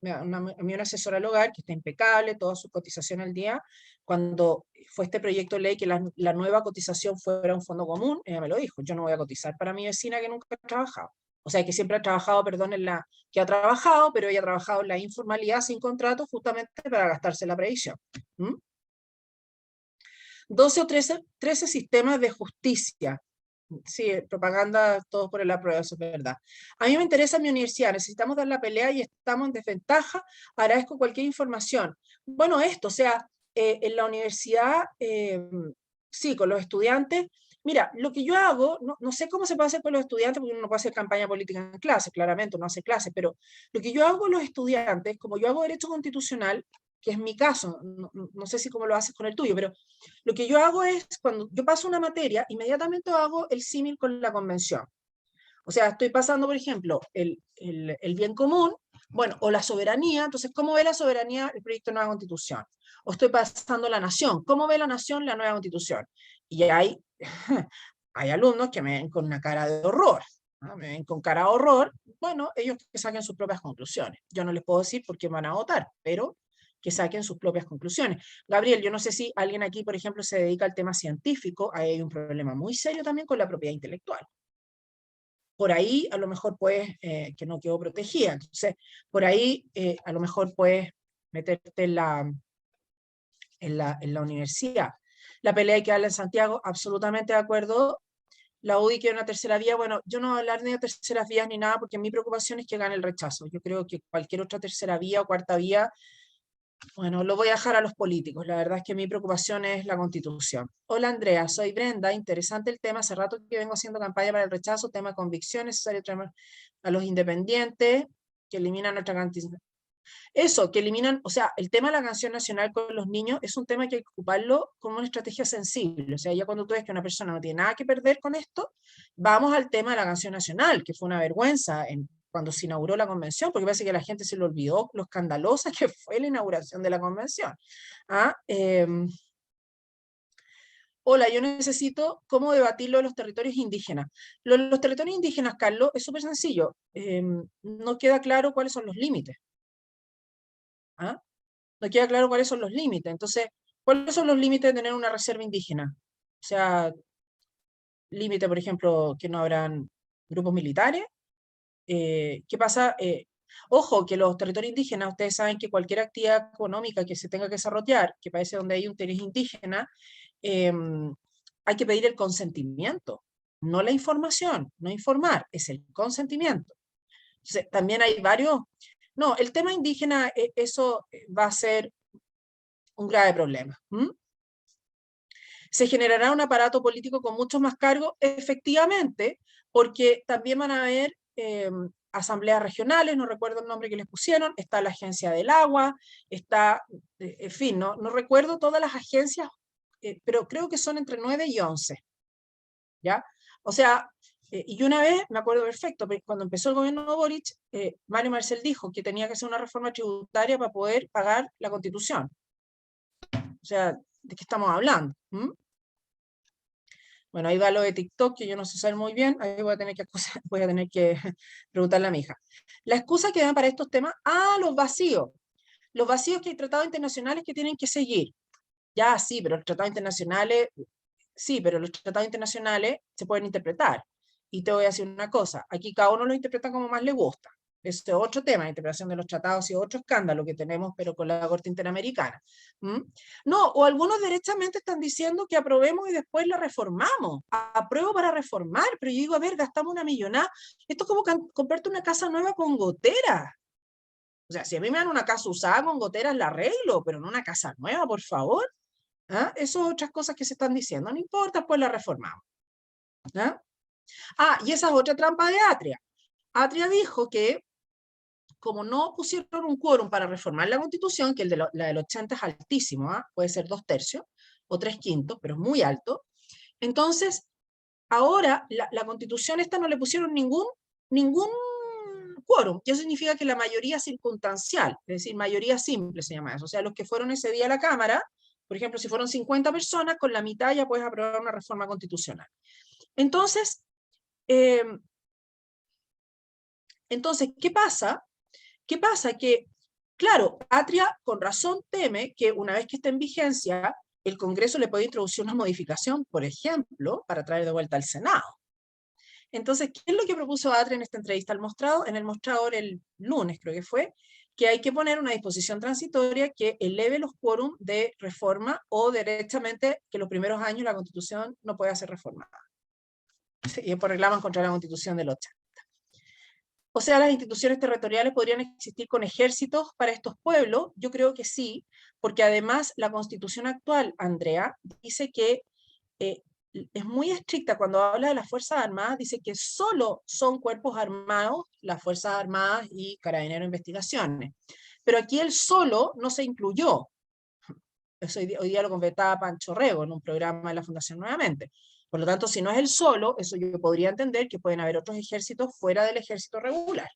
A mí una asesora del hogar que está impecable, toda su cotización al día, cuando fue este proyecto de ley que la nueva cotización fuera un fondo común, ella me lo dijo, yo no voy a cotizar para mi vecina que nunca ha trabajado. O sea, que siempre ha trabajado, perdón, que ha trabajado, pero ella ha trabajado en la informalidad sin contrato justamente para gastarse la previsión. 12 o 13 sistemas de justicia. Sí, propaganda, todos por el apruebo, eso es verdad. A mí me interesa mi universidad, necesitamos dar la pelea y estamos en desventaja, agradezco cualquier información. Bueno, o sea, en la universidad, sí, con los estudiantes, mira, lo que yo hago, no sé cómo se puede hacer con los estudiantes, porque uno no puede hacer campaña política en clase, claramente, uno hace clase, pero lo que yo hago con los estudiantes, como yo hago derecho constitucional, que es mi caso, no sé si cómo lo haces con el tuyo, pero lo que yo hago es, cuando yo paso una materia, inmediatamente hago el símil con la convención. O sea, estoy pasando, por ejemplo, el bien común, bueno, o la soberanía, entonces, ¿cómo ve la soberanía el proyecto de nueva constitución? O estoy pasando la nación, ¿cómo ve la nación la nueva constitución? Y hay alumnos que me ven con una cara de horror, ¿no? Me ven con cara de horror, bueno, ellos que saquen sus propias conclusiones. Yo no les puedo decir por qué van a votar, pero que saquen sus propias conclusiones. Gabriel, yo no sé si alguien aquí, por ejemplo, se dedica al tema científico, ahí hay un problema muy serio también con la propiedad intelectual. Por ahí a lo mejor puedes, que no quedó protegida, entonces por ahí a lo mejor puedes meterte en la universidad. La pelea hay que darla en Santiago, absolutamente de acuerdo. La UDI quiere una tercera vía. Bueno, yo no voy a hablar ni de terceras vías ni nada, porque mi preocupación es que gane el rechazo. Yo creo que cualquier otra tercera vía o cuarta vía, bueno, lo voy a dejar a los políticos. La verdad es que mi preocupación es la Constitución. Hola Andrea, soy Brenda. Interesante el tema. Hace rato que vengo haciendo campaña para el rechazo, tema de convicción, necesario traer a los independientes, que eliminan nuestra cantidad. Eso, que eliminan, o sea, el tema de la canción nacional con los niños es un tema que hay que ocuparlo como una estrategia sensible. O sea, ya cuando tú ves que una persona no tiene nada que perder con esto, vamos al tema de la canción nacional, que fue una vergüenza cuando se inauguró la convención, porque parece que a la gente se le olvidó lo escandalosa que fue la inauguración de la convención. hola, yo necesito cómo debatirlo de los territorios indígenas. Los territorios indígenas, Carlos, es súper sencillo. No queda claro cuáles son los límites. ¿Ah? No queda claro cuáles son los límites. Entonces, ¿cuáles son los límites de tener una reserva indígena? O sea, límite, por ejemplo, que no habrán grupos militares. ¿Qué pasa? Ojo, que los territorios indígenas, ustedes saben que cualquier actividad económica que se tenga que desarrollar, que parece donde hay un interés indígena, hay que pedir el consentimiento, no la información, no informar, es el consentimiento. Entonces, también hay varios... No, el tema indígena, eso va a ser un grave problema. ¿Se generará un aparato político con muchos más cargos? Efectivamente, porque también van a haber asambleas regionales, no recuerdo el nombre que les pusieron, está la Agencia del Agua, está, en fin, no recuerdo todas las agencias, pero creo que son entre 9 y 11, ¿ya? O sea, y una vez, me acuerdo perfecto, cuando empezó el gobierno de Boric, Mario Marcel dijo que tenía que hacer una reforma tributaria para poder pagar la Constitución. O sea, ¿de qué estamos hablando? Bueno, ahí va lo de TikTok, que yo no sé saber muy bien, ahí voy a tener que, voy a tener que preguntarle a mi hija. La excusa que dan para estos temas, los vacíos. Los vacíos que hay tratados internacionales que tienen que seguir. Ya, sí, pero los tratados internacionales, sí, pero los tratados internacionales se pueden interpretar. Y te voy a decir una cosa, aquí cada uno lo interpreta como más le gusta. Este es otro tema, la interpretación de los tratados y otro escándalo que tenemos, pero con la Corte Interamericana. No, o algunos derechamente están diciendo que aprobemos y después la reformamos. Apruebo para reformar, pero yo digo, a ver, gastamos una millonada. Esto es como comprarte una casa nueva con goteras. O sea, si a mí me dan una casa usada con goteras, la arreglo, pero no una casa nueva, por favor. Eso son otras cosas que se están diciendo. No importa, pues la reformamos. Y esa es otra trampa de Atria. Atria dijo que como no pusieron un quórum para reformar la Constitución, que la del 80 es altísimo, puede ser 2/3 o 3/5, pero es muy alto, entonces ahora la Constitución esta no le pusieron ningún quórum, y eso significa que la mayoría circunstancial, es decir, mayoría simple se llama eso, o sea, los que fueron ese día a la Cámara, por ejemplo, si fueron 50 personas, con la mitad ya puedes aprobar una reforma constitucional. Entonces, ¿qué pasa? ¿Qué pasa? Que, claro, Atria con razón teme que una vez que esté en vigencia, el Congreso le puede introducir una modificación, por ejemplo, para traer de vuelta al Senado. Entonces, ¿qué es lo que propuso Atria en esta entrevista al Mostrador? En el Mostrador el lunes, creo que fue, que hay que poner una disposición transitoria que eleve los quórum de reforma o derechamente que los primeros años la Constitución no pueda ser reformada. Y después reclaman contra la Constitución del 80. O sea, las instituciones territoriales podrían existir con ejércitos para estos pueblos. Yo creo que sí, porque además la Constitución actual, Andrea, dice que es muy estricta cuando habla de las Fuerzas Armadas, dice que solo son cuerpos armados, las Fuerzas Armadas y Carabineros de Investigaciones. Pero aquí el solo no se incluyó. Eso hoy día lo comentaba Pancho Rego en un programa de la Fundación Nuevamente. Por lo tanto, si no es el solo, eso yo podría entender que pueden haber otros ejércitos fuera del ejército regular.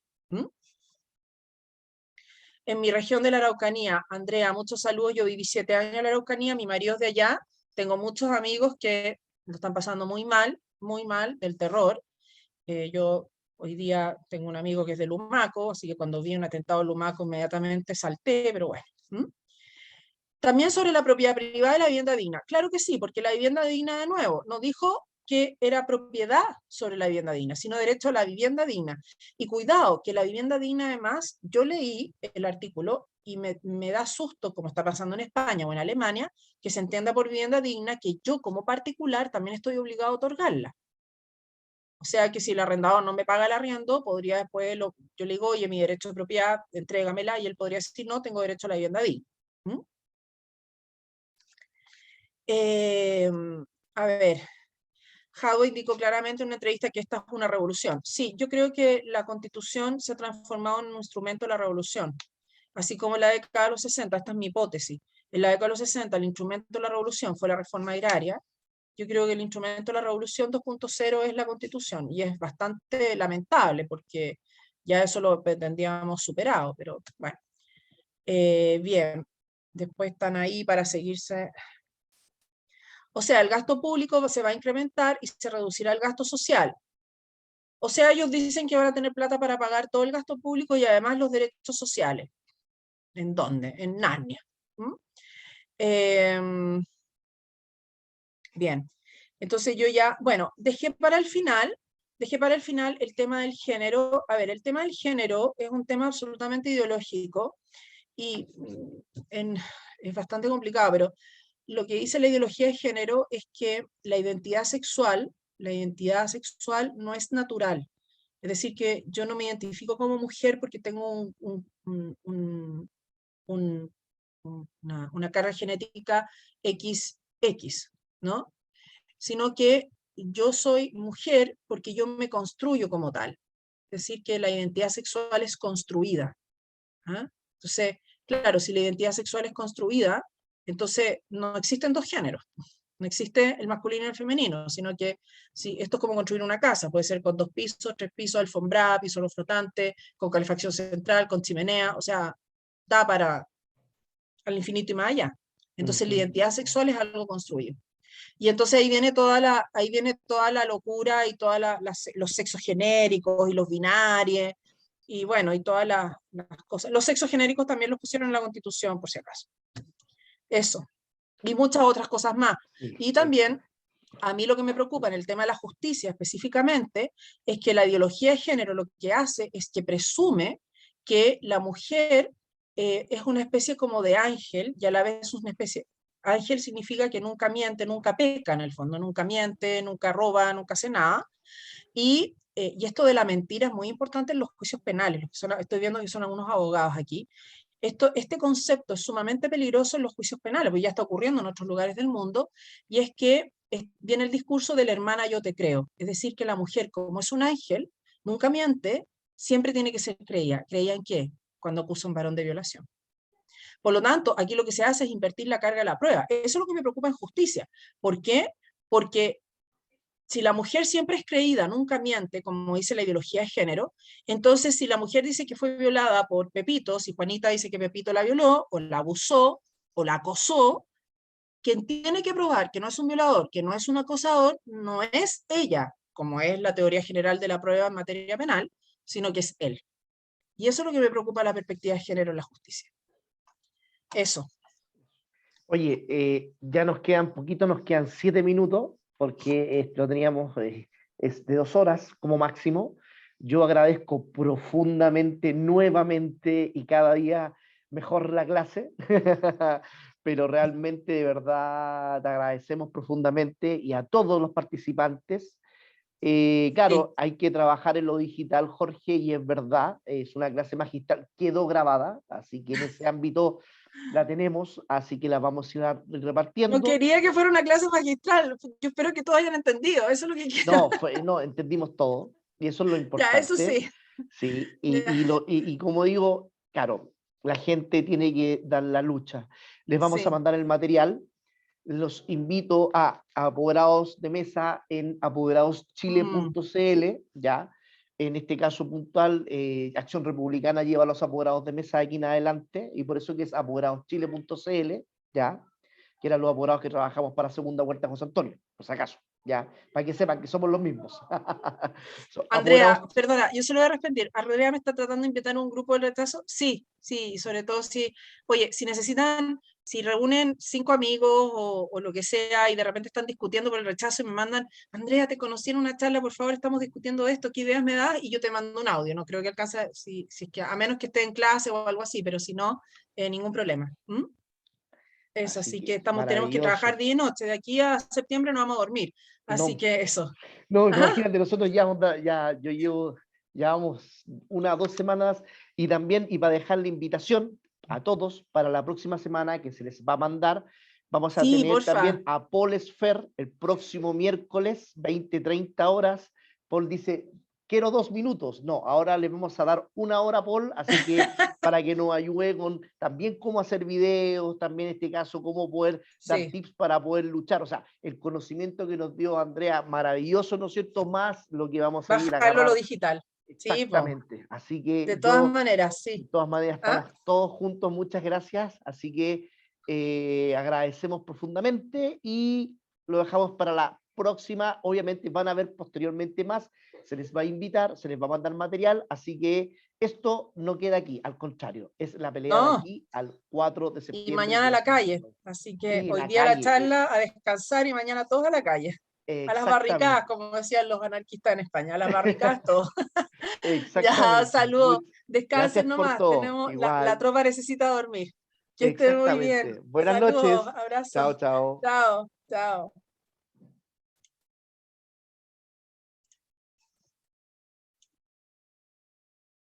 En mi región de la Araucanía, Andrea, muchos saludos, yo viví 7 años en la Araucanía, mi marido es de allá, tengo muchos amigos que lo están pasando muy mal, del terror. Yo hoy día tengo un amigo que es de Lumaco, así que cuando vi un atentado en Lumaco inmediatamente salté, pero bueno. También sobre la propiedad privada y la vivienda digna. Claro que sí, porque la vivienda digna, de nuevo, no dijo que era propiedad sobre la vivienda digna, sino derecho a la vivienda digna. Y cuidado, que la vivienda digna, además, yo leí el artículo y me da susto, como está pasando en España o en Alemania, que se entienda por vivienda digna que yo como particular también estoy obligado a otorgarla. O sea que si el arrendador no me paga el arriendo, podría después, yo le digo, oye, mi derecho de propiedad, entrégamela, y él podría decir, no, tengo derecho a la vivienda digna. A ver, Jadwe indicó claramente en una entrevista que esta es una revolución. Sí, yo creo que la Constitución se ha transformado en un instrumento de la revolución, así como en la década de los 60, esta es mi hipótesis. En la década de los 60 el instrumento de la revolución fue la reforma agraria. Yo creo que el instrumento de la revolución 2.0 es la Constitución, y es bastante lamentable porque ya eso lo pretendíamos superado, pero bueno. Bien, después están ahí para seguirse. O sea, el gasto público se va a incrementar y se reducirá el gasto social. O sea, ellos dicen que van a tener plata para pagar todo el gasto público y además los derechos sociales. ¿En dónde? En Narnia. ¿Mm? Em, bien. Entonces yo ya, bueno, dejé para el final el tema del género. A ver, el tema del género es un tema absolutamente ideológico y es bastante complicado, pero lo que dice la ideología de género es que la identidad sexual no es natural. Es decir, que yo no me identifico como mujer porque tengo un- una carga genética XX, ¿no? Sino que yo soy mujer porque yo me construyo como tal. Es decir, que la identidad sexual es construida. ¿Ah? Entonces, claro, si la identidad sexual es construida, entonces no existen dos géneros. No existe el masculino y el femenino, sino que si esto es como construir una casa, puede ser con 2 pisos, 3 pisos, alfombrada, piso no flotante, con calefacción central, con chimenea, o sea, da para al infinito y más allá. Entonces la Ujú. identidad sexual es algo construido. Y entonces ahí viene toda la locura y todos los sexos genéricos y los binarios, y bueno, y todas las cosas. Los sexos genéricos también los pusieron en la Constitución, por si acaso. Eso. Y muchas otras cosas más. Sí, Y también, a mí lo que me preocupa en el tema de la justicia específicamente, es que la ideología de género lo que hace es que presume que la mujer es una especie como de ángel, y a la vez es una especie. Ángel significa que nunca miente, nunca peca en el fondo, nunca miente, nunca roba, nunca hace nada. Y esto de la mentira es muy importante en los juicios penales. Estoy viendo que son algunos abogados aquí. Este concepto es sumamente peligroso en los juicios penales, porque ya está ocurriendo en otros lugares del mundo, y es que viene el discurso de la hermana yo te creo. Es decir, que la mujer, como es un ángel, nunca miente, siempre tiene que ser creída. ¿Creída en qué? Cuando acusa a un varón de violación. Por lo tanto, aquí lo que se hace es invertir la carga de la prueba. Eso es lo que me preocupa en justicia. ¿Por qué? Porque si la mujer siempre es creída, nunca miente, como dice la ideología de género, entonces si la mujer dice que fue violada por Pepito, si Juanita dice que Pepito la violó, o la abusó, o la acosó, quien tiene que probar que no es un violador, que no es un acosador, no es ella, como es la teoría general de la prueba en materia penal, sino que es él. Y eso es lo que me preocupa la perspectiva de género en la justicia. Eso. Oye, ya nos quedan poquito, nos quedan 7 minutos, porque lo teníamos, es de 2 horas como máximo. Yo agradezco profundamente, nuevamente y cada día mejor la clase, pero realmente de verdad te agradecemos profundamente y a todos los participantes. Sí. Claro, hay que trabajar en lo digital, Jorge, y es verdad, es una clase magistral, quedó grabada, así que en ese ámbito la tenemos, así que la vamos a ir No repartiendo. quería que fuera una clase magistral. Yo espero que todos hayan entendido. Eso es lo que quiero. No, no, entendimos todo, y eso es lo Ya, eso importante, sí. sí, Ya, y como digo, claro, la gente tiene que dar la lucha. Les vamos a sí. mandar el material. Los invito a apoderados de mesa en Mm. apoderadoschile.cl, ya. En este caso puntual, Acción Republicana lleva a los apoderados de mesa de aquí en adelante, y por eso que es apoderadoschile.cl, ya, que eran los apoderados que trabajamos para segunda vuelta José Antonio, por si acaso, ya, para que sepan que somos los mismos. Andrea, Apoderados, perdona, yo se lo voy a responder. ¿Andrea me está tratando de invitar a un grupo de retraso? Sí, sí, y sobre todo si, oye, si necesitan, si reúnen 5 amigos o lo que sea y de repente están discutiendo por el rechazo y me mandan, Andrea, te conocí en una charla, por favor, estamos discutiendo esto, ¿qué ideas me das? Y yo te mando un audio, no creo que alcance, si es que, a menos que esté en clase o algo así, pero si no, ningún problema. ¿Mm? Eso, así así que que tenemos que trabajar maravilloso. día y noche, de aquí a septiembre no vamos a dormir, así No, que eso. no, Ajá, imagínate, nosotros ya, yo llevo, llevamos 1 o 2 semanas, y también, y para dejar la invitación a todos para la próxima semana que se les va a mandar, vamos a sí, tener porfa. también a Paul Esfer el próximo miércoles, 20-30 horas. Paul dice, quiero 2 minutos. No, ahora le vamos a dar 1 hora a Paul, así que para que nos ayude con también cómo hacer videos, también en este caso cómo poder dar Sí, tips para poder luchar. O sea, el conocimiento que nos dio Andrea, maravilloso, ¿no es cierto? Más lo que vamos a ir a bajarlo a lo agarrar. digital. Sí, po. Exactamente. Así que De todas yo, maneras, de sí. todas maneras, ¿Ah? estamos todos juntos. Muchas gracias. Así que agradecemos profundamente y lo dejamos para la próxima. Obviamente van a haber posteriormente más, se les va a invitar, se les va a mandar material, así que esto no queda aquí, al contrario, es la pelea de No, aquí al 4 de y septiembre. mañana a la calle. Así que Sí, hoy la día la calle, charla, a descansar y mañana todos a la calle. A las barricadas, exactamente, como decían los anarquistas en España, a las barricadas todos. Ya, exactamente. saludos. Gracias Descansen por nomás. todo, Tenemos, la igual, tropa necesita dormir. Que estén muy bien. exactamente. Buenas Saludos, noches. abrazos. Chao, chao. Chao, chao.